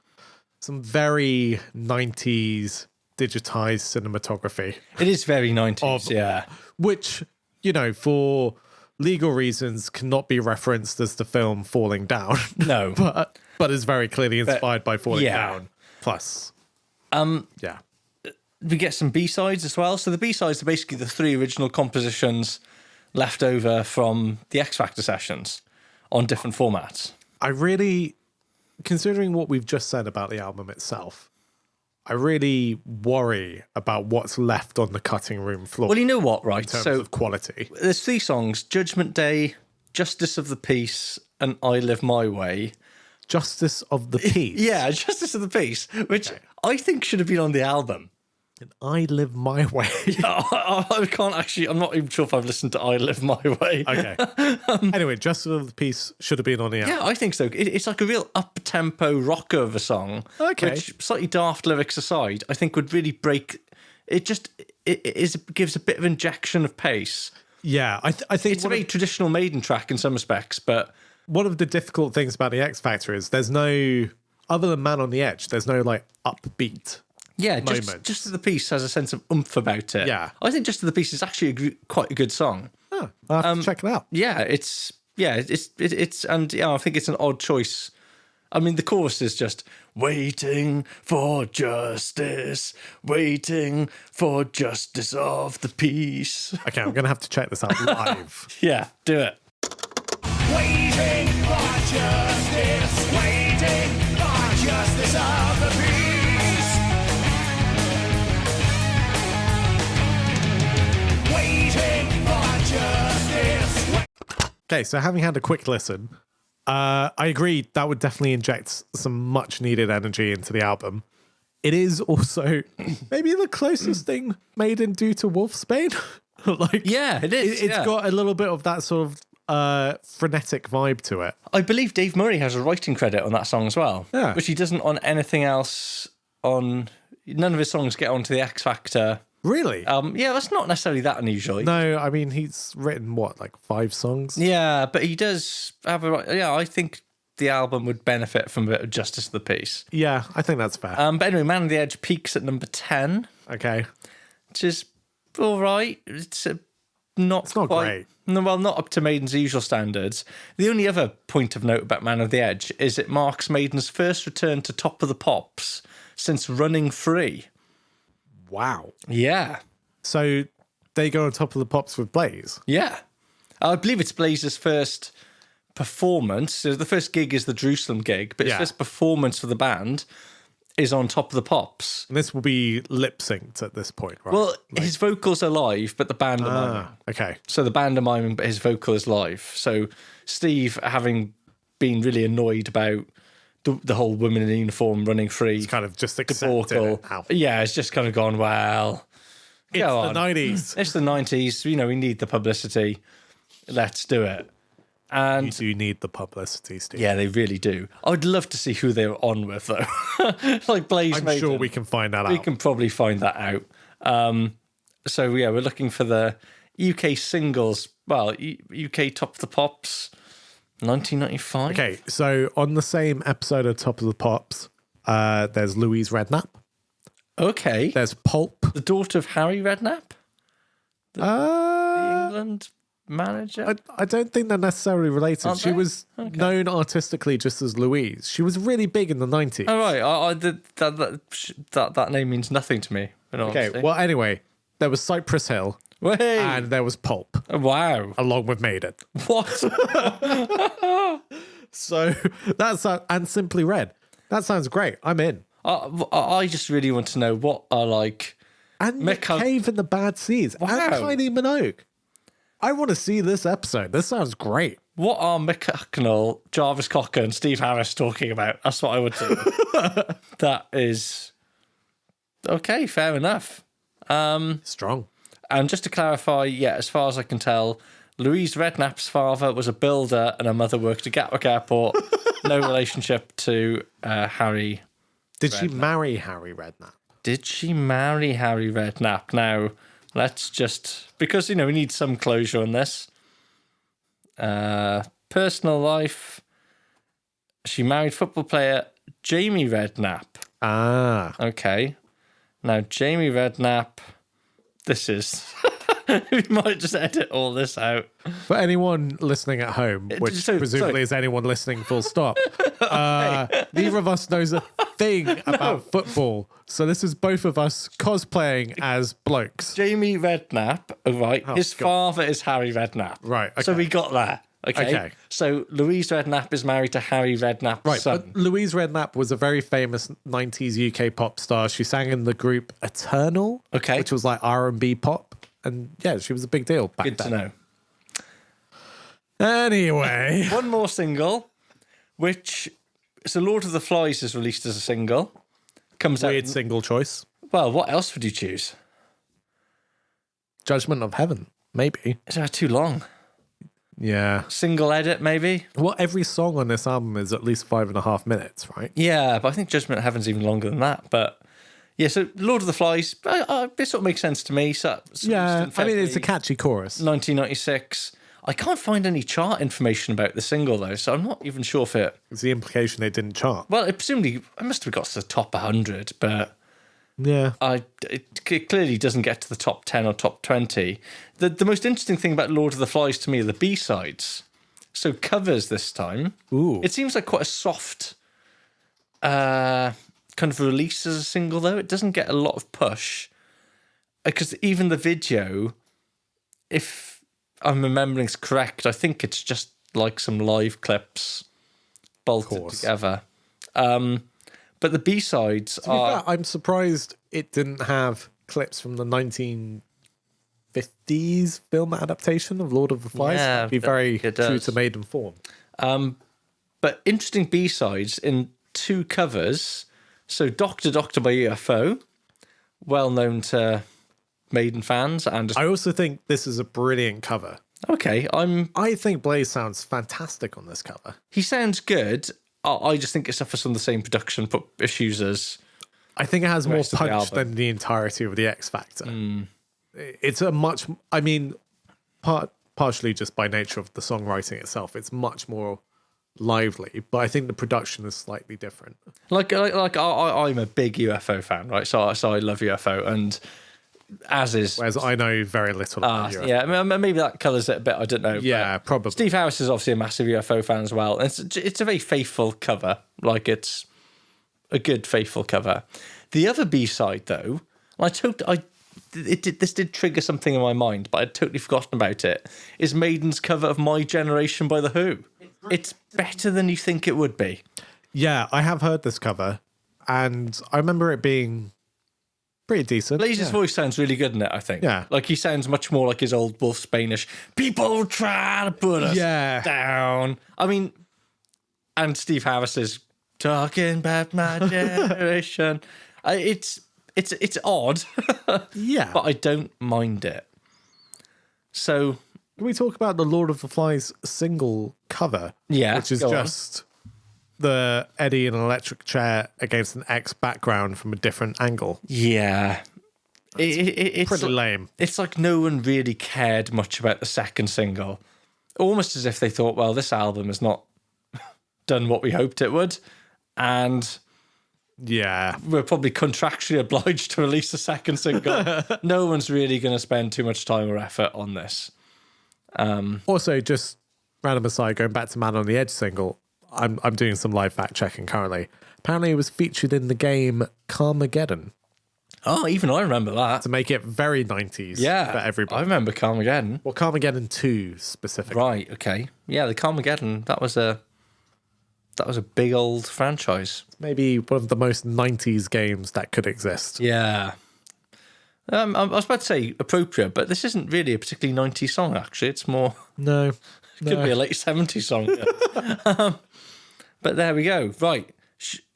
some very 90s digitized cinematography. It is very 90s, Which, for legal reasons cannot be referenced as the film Falling Down. No. but is very clearly inspired by Falling Down. Plus. We get some B-sides as well. So the B-sides are basically the 3 original compositions left over from the X Factor sessions on different formats. I really, considering what we've just said about the album itself, I really worry about what's left on the cutting room floor. Well, you know what, right? In terms of quality. There's 3 songs: Judgment Day, Justice of the Peace, and I Live My Way. Justice of the Peace? Yeah, Justice of the Peace, which I think should have been on the album. And I Live My Way. I can't actually, I'm not even sure if I've listened to I Live My Way. Okay. Anyway, Justice of the Peace should have been on the album. Yeah, I think so. It's like a real up-tempo rocker of a song. Okay. Which, slightly daft lyrics aside, I think would really break... It gives a bit of injection of pace. Yeah, I think... It's a very traditional Maiden track in some respects, but... One of the difficult things about the X Factor is there's no... Other than Man on the Edge, there's no, upbeat... Yeah, just the Peace has a sense of oomph about it. Yeah, I think Just the Peace is actually quite a good song. Oh, I'll have to check it out. Yeah, it's and I think it's an odd choice. I mean, the chorus is just waiting for justice of the peace. Okay, I'm gonna have to check this out live. Yeah, do it. Waiting for justice, waiting for justice of the peace. Waiting for justice. Okay, so having had a quick listen, I agree that would definitely inject some much needed energy into the album. It is also maybe the closest thing Maiden do to Wolfsbane. Like, Yeah, it is. It's got a little bit of that sort of frenetic vibe to it. I believe Dave Murray has a writing credit on that song as well, Yeah. which he doesn't on anything else. None of his songs get onto the X Factor. Really? Yeah, that's not necessarily that unusual. No, I mean, he's written, what, like 5 songs? Yeah, but he does have a. Yeah, I think the album would benefit from a bit of Justice of the Peace. Yeah, I think that's fair. But anyway, Man on the Edge peaks at number 10, Okay. which is all right. It's not It's not quite, great. No, well, not up to Maiden's usual standards. The only other point of note about Man on the Edge is it marks Maiden's first return to Top of the Pops since Running Free. Wow. Yeah. So they go on Top of the Pops with Blaze. Yeah. I believe it's Blaze's first performance. So the first gig is the Jerusalem gig, but his Yeah. first performance for the band is on Top of the Pops. And this will be lip synced at this point, right? Well, his vocals are live, but the band are miming. Okay. So the band are miming, but his vocal is live. So Steve, having been really annoyed about the whole women in uniform running free, It's kind of just accepted vocal, it now. yeah, it's just kind of gone, well, It's go the on. 90s. It's the 90s. You know, we need the publicity. Let's do it. And You do need the publicity, Steve. yeah, they really do. I'd love to see who they were on with, though. Like Blaze I'm Maiden. sure we can find that We out. can probably find that out. So yeah, we're looking for the UK singles. Well, UK Top of the Pops, 1995. Okay, so on the same episode of Top of the Pops, there's Louise Redknapp. Okay. There's Pulp. The daughter of Harry Redknapp, the England manager. I don't think they're necessarily related. Aren't She they? was known artistically just as Louise. She was really big in the 90s. Oh right, that name means nothing to me. In all Okay, honesty. well, anyway, there was Cypress Hill Hey! and there was Pulp, Wow. along with Maiden. What? So that's and Simply Red. That sounds great. I'm in. I just really want to know what are like. And Nick Cave and the Bad Seeds Wow. and Kylie Minogue. I want to see this episode. This sounds great. What are Mick Hucknall, Jarvis Cocker, and Steve Harris talking about? That's what I would do. That is okay. Fair enough. Strong. And just to clarify, yeah, as far as I can tell, Louise Redknapp's father was a builder and her mother worked at Gatwick Airport. No relationship to Harry. Did she marry Harry Redknapp? Did she marry Harry Redknapp? Now, let's just... Because, you know, we need some closure on this. Personal life. She married football player Jamie Redknapp. Ah. Okay. Now, Jamie Redknapp... This is... we might just edit all this out. For anyone listening at home, which So- presumably sorry. is anyone listening full stop, neither of us knows a thing about football. So this is both of us cosplaying as blokes. Jamie Redknapp, right? His God. father is Harry Redknapp. Right, So okay. we got that. Okay. Okay. So Louise Redknapp is married to Harry Redknapp's Right, son. but Louise Redknapp was a very famous 90s UK pop star. She sang in the group Eternal, Okay. which was like R&B pop. And yeah, she was a big deal back Good then. to know. Anyway. One more single, which so Lord of the Flies is released as a single. Comes Weird out. single choice. Well, what else would you choose? Judgment of Heaven, maybe. Is that too long? Yeah. Single edit, maybe? Well, every song on this album is at least 5.5 minutes, right? Yeah, but I think Judgment of Heaven's even longer than that. But yeah, so Lord of the Flies, it sort of makes sense to me. So, Yeah, I mean, it's a catchy chorus. 1996. I can't find any chart information about the single though, so I'm not even sure if it. It's the implication they didn't chart. Well, it presumably I must have got to the top 100, but Yeah. it clearly doesn't get to the top 10 or top 20. The most interesting thing about Lord of the Flies to me are the B-sides. So covers this time. Ooh. It seems like quite a soft kind of release as a single, though. It doesn't get a lot of push. Because even the video, if I'm remembering it's correct, I think it's just like some live clips bolted together. But the B-sides To be fair, I'm surprised it didn't have clips from the 1950s film adaptation of Lord of the Flies. Yeah, It'd be very it true does. to Maiden form. But interesting B-sides in 2 covers. So Doctor by UFO, well known to Maiden fans. And I also think this is a brilliant cover. okay, I think Blaze sounds fantastic on this cover. he sounds good. I just think it suffers from the same production issues as... I think it has more rest of the punch album. than the entirety of the X Factor. It's a much, I mean, partially just by nature of the songwriting itself, it's much more lively, but I think the production is slightly different. Like I'm a big UFO fan, right? So I love UFO, and as is... Whereas I know very little about UFO. yeah, I mean, maybe that colours it a bit, I don't know. Yeah, but probably. Steve Harris is obviously a massive UFO fan as well. And it's a very faithful cover. Like, it's a good, faithful cover. The other B-side, though, this did trigger something in my mind, but I'd totally forgotten about it, is Maiden's cover of My Generation by The Who. It's better than you think it would be. Yeah, I have heard this cover, and I remember it being pretty decent. Blaze's voice sounds really good in it, I think. Yeah. Like, he sounds much more like his old Wolf Spanish, people try to put us down. I mean, and Steve Harris is talking about my generation. It's odd, Yeah. but I don't mind it. So, Can we talk about the Lord of the Flies single cover? Yeah, Which is go on. just the Eddie in an electric chair against an X background from a different angle. yeah. It's Pretty like, lame. It's like no one really cared much about the second single. Almost as if they thought, well, this album has not done what we hoped it would. And Yeah. we're probably contractually obliged to release a second single. No one's really going to spend too much time or effort on this. Also, just random aside, going back to Man on the Edge single, I'm doing some live fact checking currently. Apparently, it was featured in the game Carmageddon Oh, even I remember that. to make it very 90s Yeah, for everybody. I remember Carmageddon. Well, Carmageddon 2 specifically. Right, okay. Yeah, the Carmageddon, that was a big old franchise. Maybe one of the most 90s games that could exist. Yeah. I was about to say appropriate, but this isn't really a particularly 90s song, actually. It's more... No. It could be a late 70s song. But there we go. Right.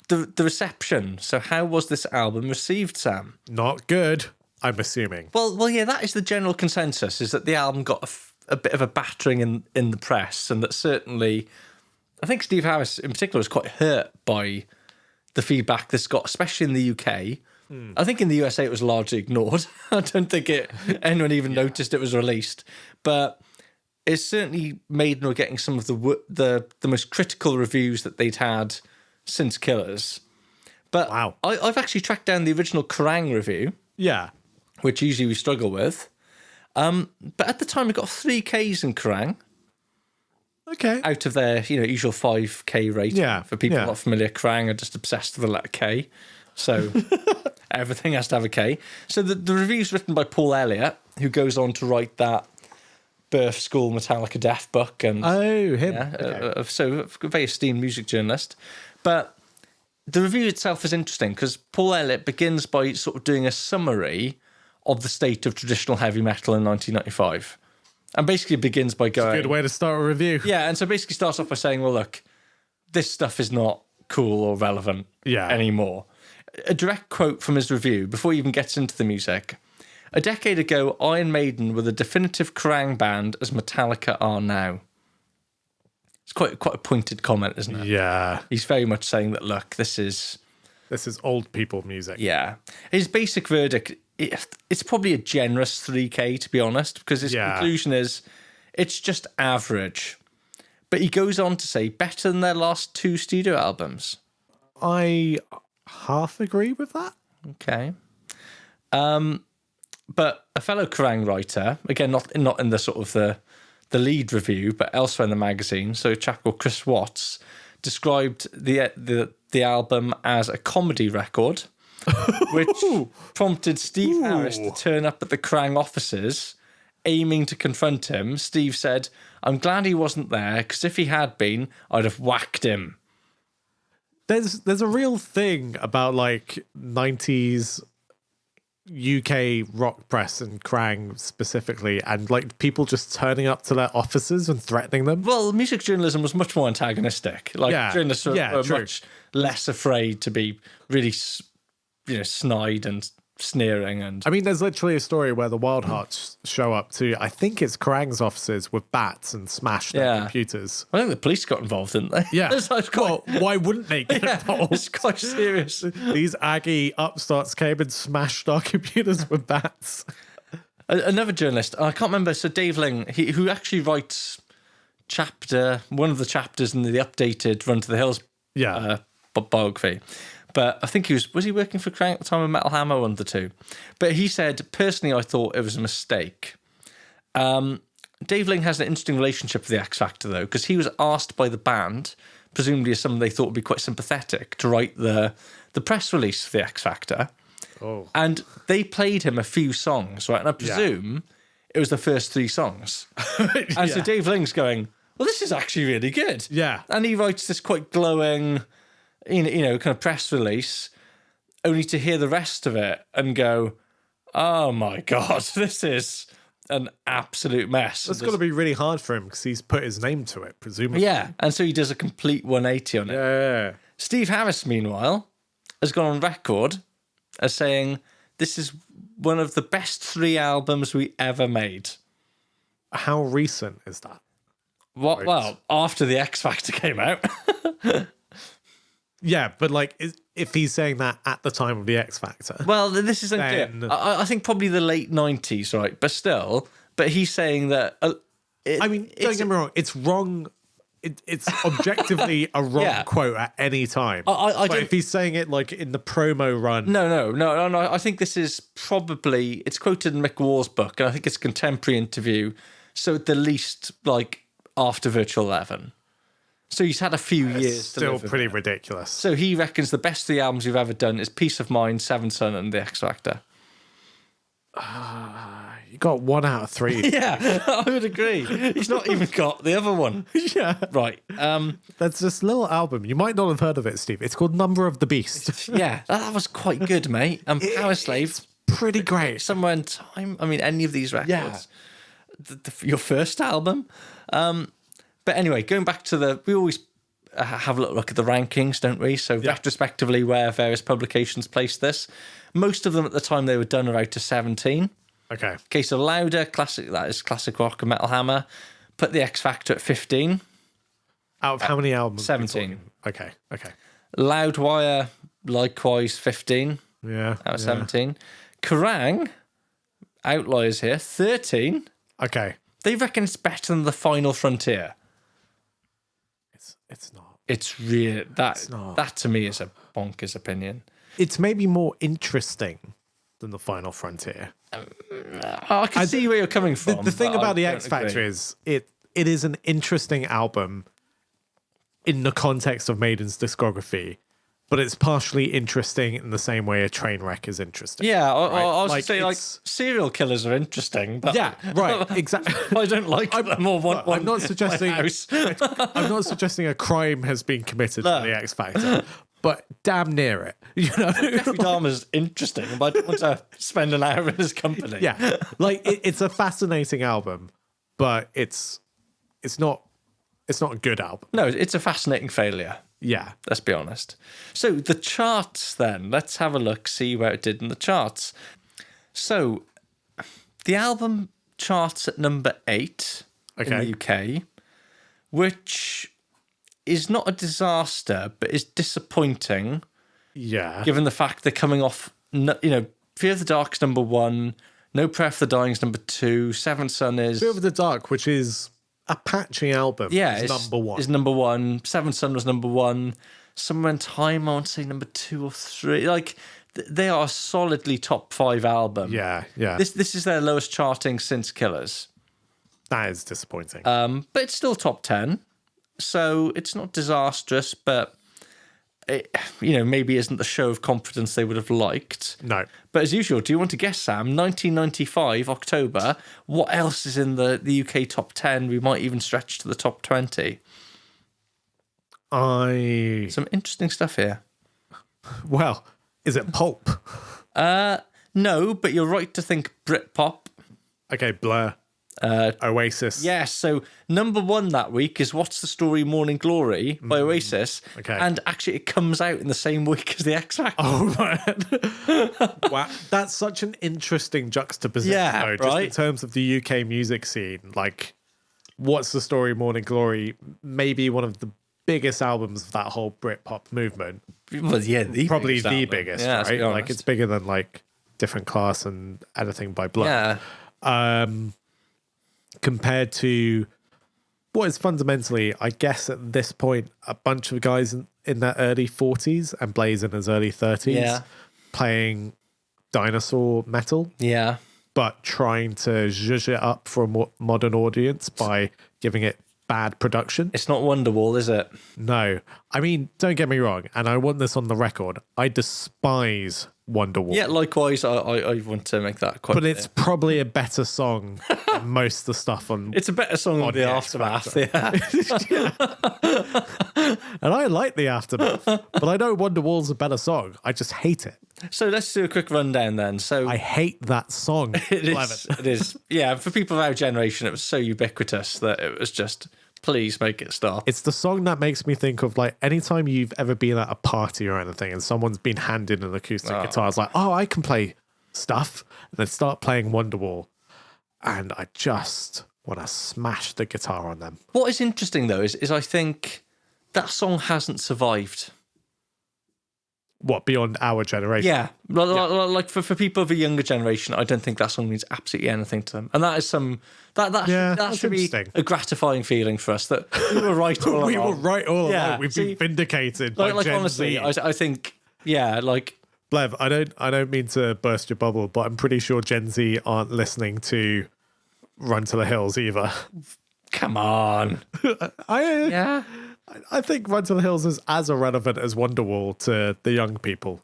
The reception. So how was this album received, Sam? Not good, I'm assuming. Well, yeah, that is the general consensus, is that the album got a bit of a battering in the press, and that certainly... I think Steve Harris in particular was quite hurt by the feedback this got, especially in the UK. I think in the USA it was largely ignored. I don't think anyone even noticed it was released. But it certainly made them getting some of the most critical reviews that they'd had since Killers. But Wow. I've actually tracked down the original Kerrang review, Yeah. which usually we struggle with. But at the time, it got 3 Ks in Kerrang Okay. out of their usual 5K rating. Yeah, For people yeah. not familiar, Kerrang are just obsessed with the letter K. So everything has to have a K. So the review's written by Paul Elliott, who goes on to write that Birth School Metallica Death book. And Oh, him. yeah, Okay. so a very esteemed music journalist. But the review itself is interesting because Paul Elliott begins by sort of doing a summary of the state of traditional heavy metal in 1995. And basically begins by going... Good way to start a review. Yeah, and so basically starts off by saying, well, look, this stuff is not cool or relevant anymore. A direct quote from his review, before he even gets into the music. A decade ago, Iron Maiden were the definitive Kerrang band as Metallica are now. It's quite a pointed comment, isn't it? Yeah. He's very much saying that, look, this is... This is old people music. Yeah. His basic verdict, it's probably a generous 3K, to be honest, because his conclusion is it's just average. But he goes on to say better than their last 2 studio albums. I half agree with that. Okay. But a fellow Kerrang writer, again, not in the sort of the lead review, but elsewhere in the magazine, so a chap called Chris Watts, described the album as a comedy record, which prompted Steve Harris to turn up at the Kerrang offices aiming to confront him, Steve said, "I'm glad he wasn't there, because if he had been, I'd have whacked him." There's a real thing about like 90s UK rock press and Krang specifically, and like people just turning up to their offices and threatening them. Well, music journalism was much more antagonistic. Like, journalists were true. much less afraid to be really, snide and sneering. And I mean, there's literally a story where the Wild Hearts show up to, I think it's Krang's offices with bats and smash their computers. I think the police got involved, didn't they? Yeah. It's quite, Well, why wouldn't they get involved? it's quite serious. These Aggie upstarts came and smashed our computers with bats. Another journalist, I can't remember, so Dave Ling, who actually writes one of the chapters in the updated Run to the Hills biography. But I think was he working for Krang at the time of Metal Hammer, one of the two? But he said, personally, I thought it was a mistake. Dave Ling has an interesting relationship with the X Factor, though, because he was asked by the band, presumably as someone they thought would be quite sympathetic, to write the press release for the X Factor. Oh. And they played him a few songs, right? And I presume it was the first 3 songs. And so Dave Ling's going, well, this is actually really good. Yeah. And he writes this quite glowing, kind of press release, only to hear the rest of it and go, oh my God, this is an absolute mess. It's got to be really hard for him because he's put his name to it, presumably. Yeah. And so he does a complete 180 on it. Yeah. Steve Harris, meanwhile, has gone on record as saying, this is one of the best 3 albums we ever made. How recent is that? What? Right. Well, after the X Factor came out. Yeah, but like, if he's saying that at the time of the X Factor, Well, this is unclear. Then- I think probably the late 90s, right? But still, he's saying that. I mean, don't get me wrong, it's wrong. It's objectively a wrong quote at any time. I but don't- if he's saying it like in the promo run, No. I think this is probably, it's quoted in Mick Wall's book, and I think it's a contemporary interview. So at the least, like, after Virtual 11. So he's had a few years to still live with pretty it. ridiculous. So he reckons the best 3 albums we've ever done is Peace of Mind, Seventh Son, and The X Factor. You got 1 out of 3. Yeah, I would agree. He's not even got the other one. Yeah. Right. There's this little album. You might not have heard of it, Steve. It's called Number of the Beast. Yeah, that was quite good, mate. And Power Slave, Pretty great. Somewhere in Time. I mean, any of these records. Yeah. Your first album. But anyway, going back to we always have a little look at the rankings, don't we? So retrospectively, where various publications placed this. Most of them at the time they were done are out to 17. Okay. So Louder, classic, that is classic rock and Metal Hammer. Put the X Factor at 15. Out of how many albums? 17. Okay. Loudwire, likewise 15. Yeah. Out of 17. Kerrang, outliers here, 13. Okay. They reckon it's better than The Final Frontier. It's not. It's real. not. That to me is a bonkers opinion. It's maybe more interesting than The Final Frontier. I can see where you're coming from. The thing but about I the don't X Factor agree. is it is an interesting album in the context of Maiden's discography, but it's partially interesting in the same way a train wreck is interesting. Yeah, I was Like, say like it's- serial killers are interesting, but Yeah, right, exactly. I don't like them or want one. I'm not suggesting in my house. I'm not suggesting a crime has been committed No. to the X Factor, but damn near it. You know, Jeffrey Dahmer's interesting, but I don't want to spend an hour in his company. yeah, like it's a fascinating album, but it's not a good album. No, it's a fascinating failure. Yeah, Let's be honest. So the charts then, let's have a look, see where it did in the charts. So the album charts at number 8 in the UK, which is not a disaster, but is disappointing yeah. given the fact they're coming off, Fear of the Dark's number 1, No Prayer for the Dying's number 2, Seventh Son is... Fear of the Dark, which is a patchy album, Yeah, is number 1. Is number 1. Seventh Son was number 1. Somewhere in Time, I want to say number 2 or 3. Like, they are a solidly top 5 album. Yeah. This is their lowest charting since Killers. That is disappointing. But it's still top 10. So it's not disastrous, but it, maybe isn't the show of confidence they would have liked. No. But as usual, do you want to guess, Sam? 1995, October. What else is in the UK top 10? We might even stretch to the top 20. Some interesting stuff here. Well, is it Pulp? No, but you're right to think Britpop. Okay, Blur. Oasis. Yes, so number 1 that week is What's the Story Morning Glory by Oasis. Okay. And actually it comes out in the same week as the X Factor. Oh, right. Wow. That's such an interesting juxtaposition, Yeah, though, just in right? terms of the UK music scene. Like, What's the Story Morning Glory, maybe one of the biggest albums of that whole Britpop movement. Well, yeah, Probably biggest the album. biggest, Yeah, let's be right? Like, honest. it's bigger than, like, Different Class and anything by Blur. Yeah. Compared to what is fundamentally, I guess at this point, a bunch of guys in their early 40s and Blaze in his early 30s Yeah. playing dinosaur metal, Yeah. but trying to zhuzh it up for a more modern audience by giving it bad production. It's not Wonderwall, is it? No. I mean, don't get me wrong, and I want this on the record, I despise Wonderwall. Yeah, likewise, I want to make that quite But it's probably a better song than most of the stuff on. It's a better song than On the the X Aftermath. Yeah. And I like the Aftermath, but I know Wonderwall's a better song. I just hate it. So let's do a quick rundown then. So I hate that song. it is. Yeah, for people of our generation, it was so ubiquitous that it was just, please make it stop. It's the song that makes me think of, like, anytime you've ever been at a party or anything and someone's been handed an acoustic guitar, it's like, oh, I can play stuff. And then start playing Wonderwall. And I just want to smash the guitar on them. What is interesting though is I think that song hasn't survived. What, beyond our generation? Yeah, like for people of a younger generation, I don't think that song means absolutely anything to them, and that is that that's should be interesting. a gratifying feeling for us that we were right all along. We were right all Yeah, along. We've see, been vindicated by Like Gen honestly, Z. I think like Blev, I don't mean to burst your bubble, but I'm pretty sure Gen Z aren't listening to Run to the Hills either. come on, yeah. I think Run to the Hills is as irrelevant as Wonderwall to the young people.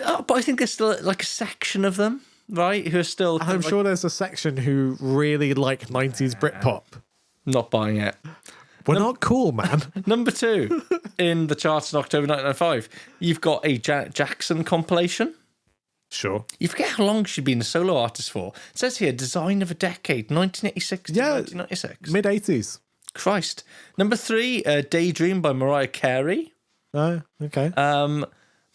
But I think there's still like a section of them, right, who are still. I'm sure there's a section who really like 90s Britpop. not buying it. We're not cool, man. Number 2 in the charts in October 1995, you've got a Janet Jackson compilation. Sure. You forget how long she'd been a solo artist for. It says here, design of a decade, 1986 to 1996. Mid 80s. Christ. Number 3, Daydream by Mariah Carey. Oh, okay.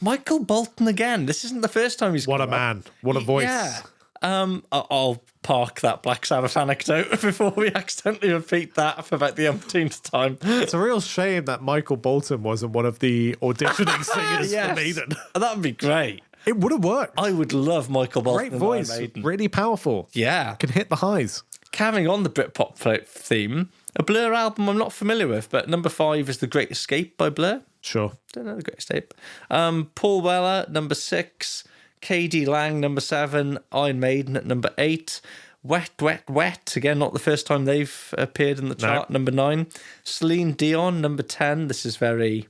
Michael Bolton again. This isn't the first time he's What a come up. man. What a voice. Yeah. I'll park that Black Sabbath anecdote before we accidentally repeat that for about the umpteenth time. It's a real shame that Michael Bolton wasn't one of the auditioning singers Yes. for Maiden. That would be great. It would have worked. I would love Michael Bolton. Great in voice. Iron Maiden. Really powerful. Yeah. Can hit the highs. Carrying on the Britpop theme, a Blur album I'm not familiar with, but number 5 is The Great Escape by Blur. Sure. Don't know The Great Escape. Paul Weller, number 6. KD Lang, number 7. Iron Maiden at number 8. Wet, Wet, Wet. Again, not the first time they've appeared in the chart. Number 9. Celine Dion, number 10. This is very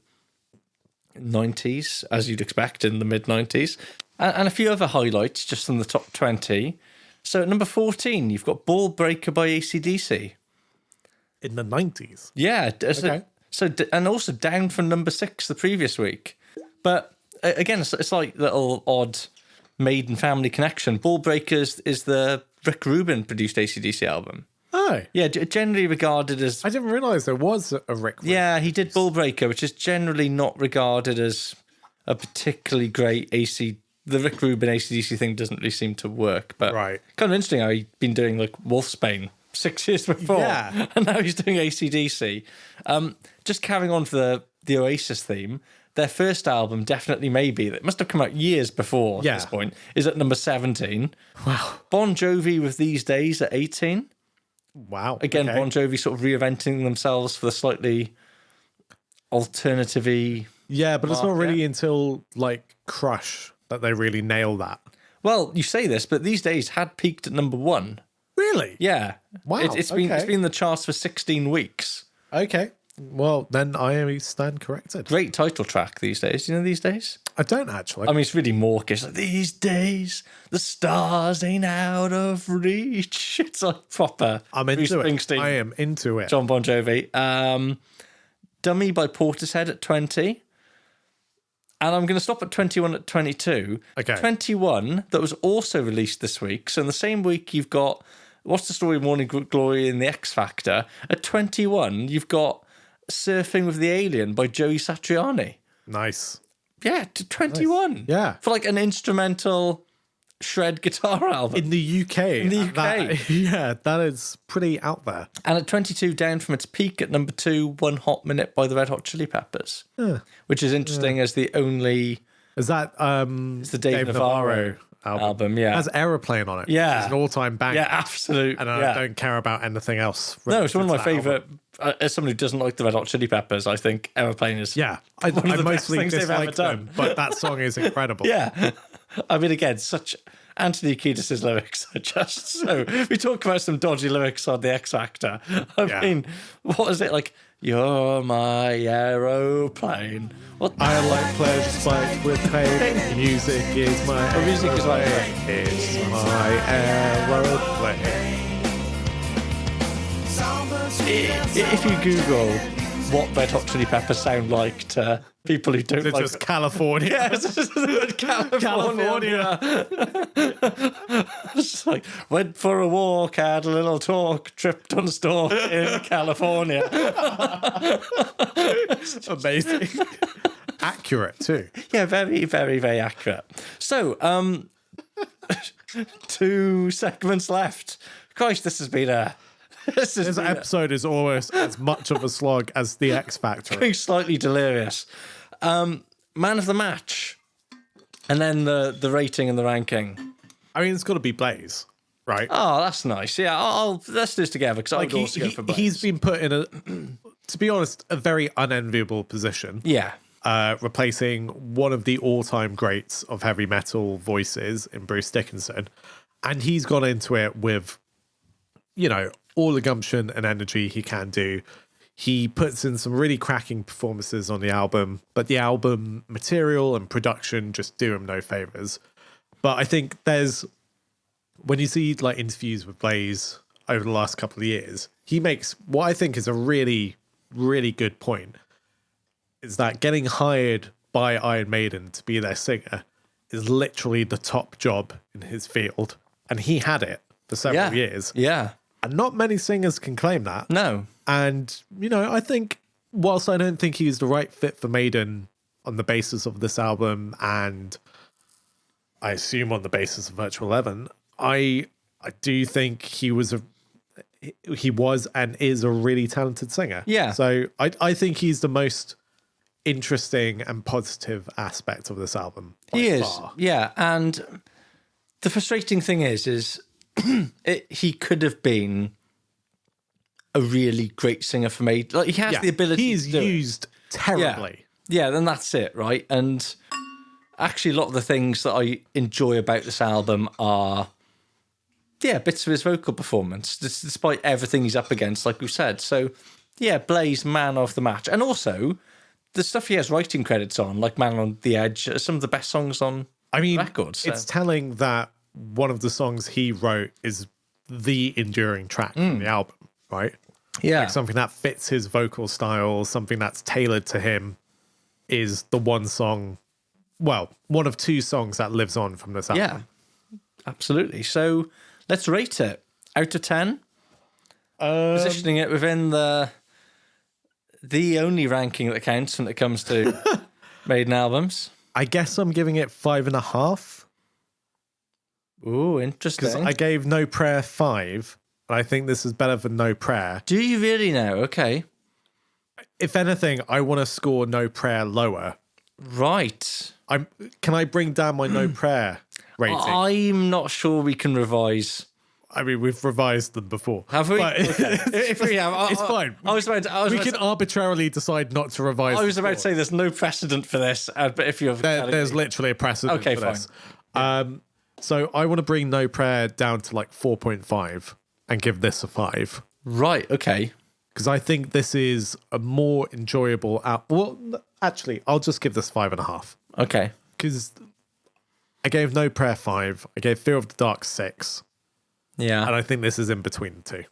90s, as you'd expect in the mid-90s. And a few other highlights just from the top 20. So at number 14, you've got Ball Breaker by AC/DC. In the 90s. Yeah. Okay. So and also down from number 6 the previous week. But again, it's like little odd Maiden family connection. Ball Breakers is the Rick Rubin produced AC/DC album. Oh. Yeah, generally regarded as... I didn't realise there was a Rick Rubin. Yeah, he did Ball Breaker, which is generally not regarded as a particularly great AC... The Rick Rubin AC/DC thing doesn't really seem to work, but Right. kind of interesting how he'd been doing like Wolfsbane 6 years before, Yeah. and now he's doing AC/DC. Just carrying on for the Oasis theme, their first album, Definitely Maybe, that must have come out years before Yeah. this point, is at number 17. Wow. Bon Jovi with These Days at 18. Wow. Again, okay. Bon Jovi sort of reinventing themselves for the slightly alternative-y... Yeah, but it's not market. really until, like, Crush that they really nail that. Well, you say this, but These Days had peaked at number 1. Really? Yeah. Wow, It's been okay. in the charts for 16 weeks. Okay. Well, then I stand corrected. Great title track these days. You know these days? I don't actually. I mean, it's really mawkish. Like, these days, the stars ain't out of reach. It's like proper. I'm into Bruce it. Springsteen, I am into it. John Bon Jovi. Dummy by Portishead at 20. And I'm going to stop at 21 at 22. Okay. 21, that was also released this week. So in the same week, you've got What's the Story, Morning Glory and the X Factor. At 21, you've got Surfing with the Alien by Joey Satriani. Nice. Yeah, to 21. Nice. Yeah. For like an instrumental shred guitar album. In the UK. In the UK. Yeah, that is pretty out there. And at 22, down from its peak at number 2, One Hot Minute by the Red Hot Chili Peppers. Which is interesting as the only... Is that It's the Dave Navarro album, yeah. It has Aeroplane on it. Yeah. It's an all-time banger. Yeah, absolute. And I don't care about anything else. No, it's one of my related to that favourite. album. As someone who doesn't like the Red Hot Chili Peppers, I think Aeroplane is. Yeah, I one of the best mostly things they've ever dislike done. them, but that song is incredible. Yeah. I mean, again, such. Anthony Kiedis' lyrics are just so. We talk about some dodgy lyrics on the X Factor. I mean, what is it like? You're my aeroplane. What? I like pleasure spiked with pain. Music is my music is my aeroplane. It's my aeroplane. If you Google what Red Hot Chili Peppers sound like to people who don't It's like just California. Yeah, it's just California. It's like, went for a walk, had a little talk, tripped on a stalk in California. Amazing. Accurate too. Yeah, very, very, very accurate. So, 2 segments left. Christ, this has been a... This episode is almost as much of a slog as the X Factor. Being slightly delirious. Man of the match. And then the rating and the ranking. I mean, it's got to be Blaze, right? Oh, that's nice. Yeah, let's do this together because I would also go for Blaze. He's been put in to be honest, a very unenviable position. Yeah. Replacing one of the all-time greats of heavy metal voices in Bruce Dickinson. And he's gone into it with, all the gumption and energy he can do. He puts in some really cracking performances on the album, but the album material and production just do him no favors. But I think when you see like interviews with Blaze over the last couple of years, he makes what I think is a really, really good point, is that getting hired by Iron Maiden to be their singer is literally the top job in his field. And he had it for several years. Yeah. And not many singers can claim that. No. And, I think whilst I don't think he's the right fit for Maiden on the basis of this album, and I assume on the basis of Virtual 11, I do think he was and is a really talented singer. Yeah. So I think he's the most interesting and positive aspect of this album. He is. Yeah. And the frustrating thing is he could have been a really great singer for me. Like, he has the ability. He's to do used terribly. Yeah, then that's it, right? And actually, a lot of the things that I enjoy about this album are, bits of his vocal performance, despite everything he's up against, like we've said. So, Blaze, man of the match, and also the stuff he has writing credits on, like "Man on the Edge," are some of the best songs on. records. So. It's telling that one of the songs he wrote is the enduring track from the album, right? Yeah. Like something that fits his vocal style, something that's tailored to him is the one of 2 songs that lives on from this album. Yeah, absolutely. So let's rate it. Out of 10? Positioning it within the only ranking that counts when it comes to Maiden albums. I guess I'm giving it 5.5. Ooh, interesting. Because I gave No Prayer 5, and I think this is better than No Prayer. Do you really now? Okay. If anything, I want to score No Prayer lower. Right. Can I bring down my No Prayer rating? I'm not sure we can revise. I mean, we've revised them before. Have we? But Okay. If we have, it's fine. We can arbitrarily decide not to revise. I was about to say there's no precedent for this, but if you have, there's literally a precedent for this. Fine. So I want to bring No Prayer down to like 4.5 and give this a 5. Right. Okay. because I think this is a more enjoyable well, actually, I'll just give this 5.5 Okay. because I gave No Prayer 5, I gave Fear of the Dark 6, Yeah. and I think this is in between the two.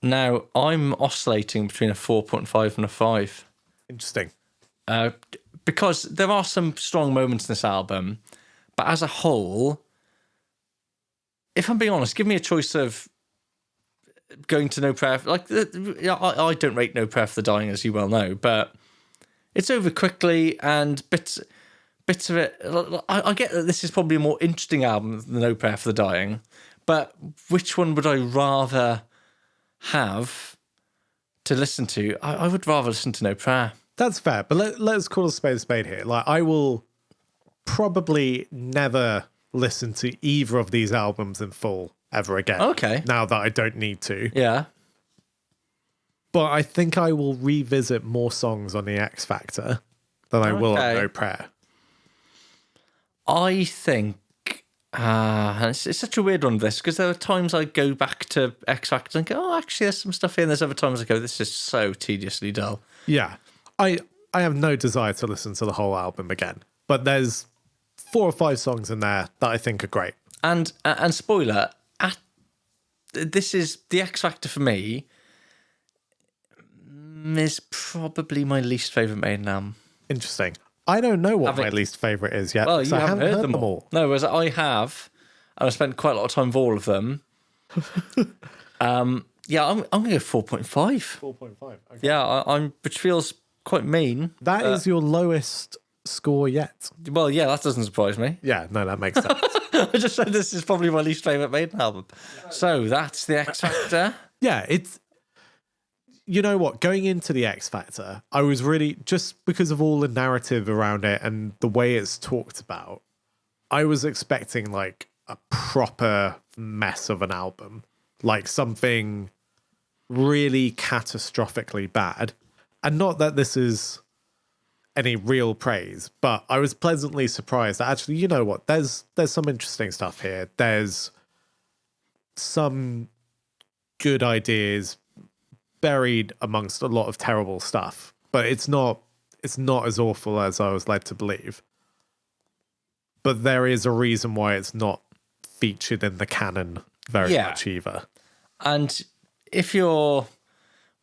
Now, I'm oscillating between a 4.5 and a 5. Interesting. Because there are some strong moments in this album, but as a whole, if I'm being honest, give me a choice of going to No Prayer. I don't rate No Prayer for the Dying, as you well know, but it's over quickly, and bits of it. I get that this is probably a more interesting album than No Prayer for the Dying, but which one would I rather have to listen to? I would rather listen to No Prayer. That's fair, but let's call a spade here. Like, I will probably never listen to either of these albums in full ever again. Okay. Now that I don't need to. Yeah. But I think I will revisit more songs on the X Factor than I will on No Prayer. I think it's such a weird one, this, because there are times I go back to X Factor and go, oh, actually, there's some stuff here. And there's other times I go, this is so tediously dull. Yeah. I have no desire to listen to the whole album again. But there's 4 or 5 songs in there that I think are great. And spoiler, this is the X Factor for me is probably my least favourite Maiden album. Interesting. I don't know what my least favourite is yet. Well, you I haven't heard them all. No, whereas I have, and I've spent quite a lot of time with all of them. Yeah, I'm going to go 4.5. 4.5. Okay. Yeah, I'm, which feels quite mean. That is your lowest score yet. Well, yeah, that doesn't surprise me. Yeah, no, that makes sense. I just said this is probably my least favourite Maiden album. So that's the X Factor. Yeah, it's... You know what? Going into the X Factor, I was really... Just because of all the narrative around it and the way it's talked about, I was expecting, like, a proper mess of an album. Like, something really catastrophically bad. And not that this is any real praise, but I was pleasantly surprised that actually, you know what, there's some interesting stuff here. There's some good ideas buried amongst a lot of terrible stuff, but it's not as awful as I was led to believe. But there is a reason why it's not featured in the canon very much either. And if you're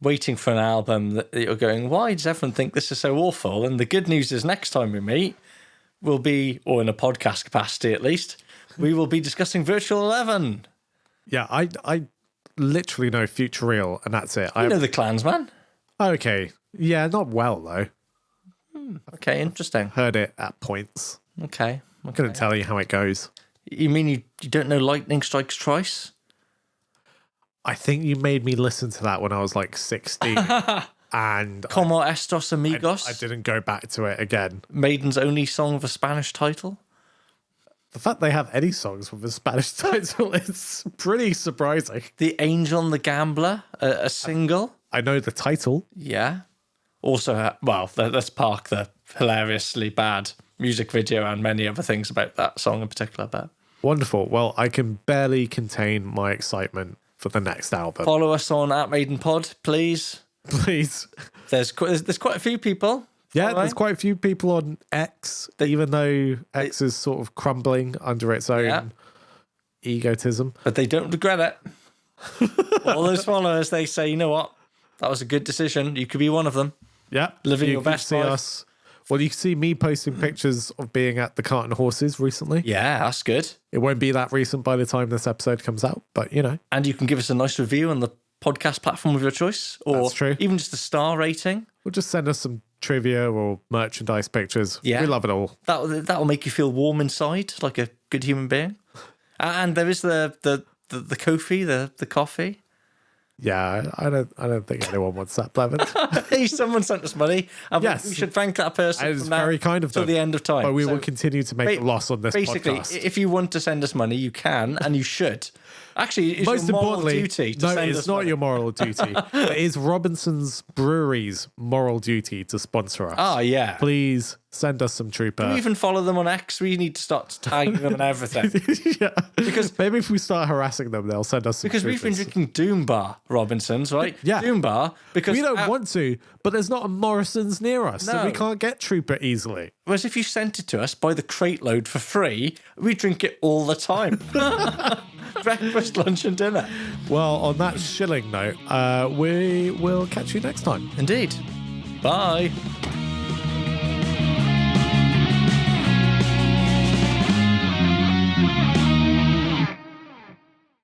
waiting for an album that you're going, why does everyone think this is so awful? And the good news is next time we meet, we'll be, or in a podcast capacity at least, we will be discussing Virtual 11. Yeah, I literally know Future Real, and that's it. You know the Klansman. Okay. Yeah, not well, though. Okay, interesting. Heard it at points. Okay. I'm going to tell you how it goes. You mean you don't know Lightning Strikes Twice? I think you made me listen to that when I was like 16. And Como Estos Amigos? I didn't go back to it again. Maiden's only song with a Spanish title? The fact they have any songs with a Spanish title is pretty surprising. The Angel and the Gambler, a single? I know the title. Yeah. Also, well, let's park the hilariously bad music video and many other things about that song in particular. But wonderful. Well, I can barely contain my excitement for the next album. Follow us on @MaidenPod, please. Please. There's quite a few people. Yeah, there's quite a few people on X, even though X is sort of crumbling under its own egotism. But they don't regret it. All those followers, they say, you know what? That was a good decision. You could be one of them. Yeah. Living your best life. Us. Well, you can see me posting pictures of being at the Cart and Horses recently. Yeah, that's good. It won't be that recent by the time this episode comes out, but you know. And you can give us a nice review on the podcast platform of your choice. Or that's true. Even just a star rating. Or just send us some trivia or merchandise pictures. Yeah. We love it all. That'll make you feel warm inside, like a good human being. And there is the Ko-fi, the coffee. Yeah, I don't think anyone wants that, Blevin. Hey, someone sent us money. Yes. We should thank that person. It's very kind of them. Till the end of time. But we will continue to make a loss on this basically, podcast. If you want to send us money, you can, and you should. Actually, it's Most your moral importantly, duty to no, send it's us not money. your moral duty. It is Robinson's Brewery's moral duty to sponsor us. Oh, yeah. Please send us some Trooper. Can we even follow them on X? We need to start tagging them and everything. Yeah. Because maybe if we start harassing them, they'll send us some Because we've been Troopers. drinking Doom Bar, Robinsons, right? Yeah. Doom Bar. Because We don't want to, but there's not a Morrison's near us, so No. we can't get Trooper easily. Whereas if you sent it to us by the crate load for free, we drink it all the time. Breakfast, lunch, and dinner. Well, on that shilling note, we will catch you next time. Indeed. Bye.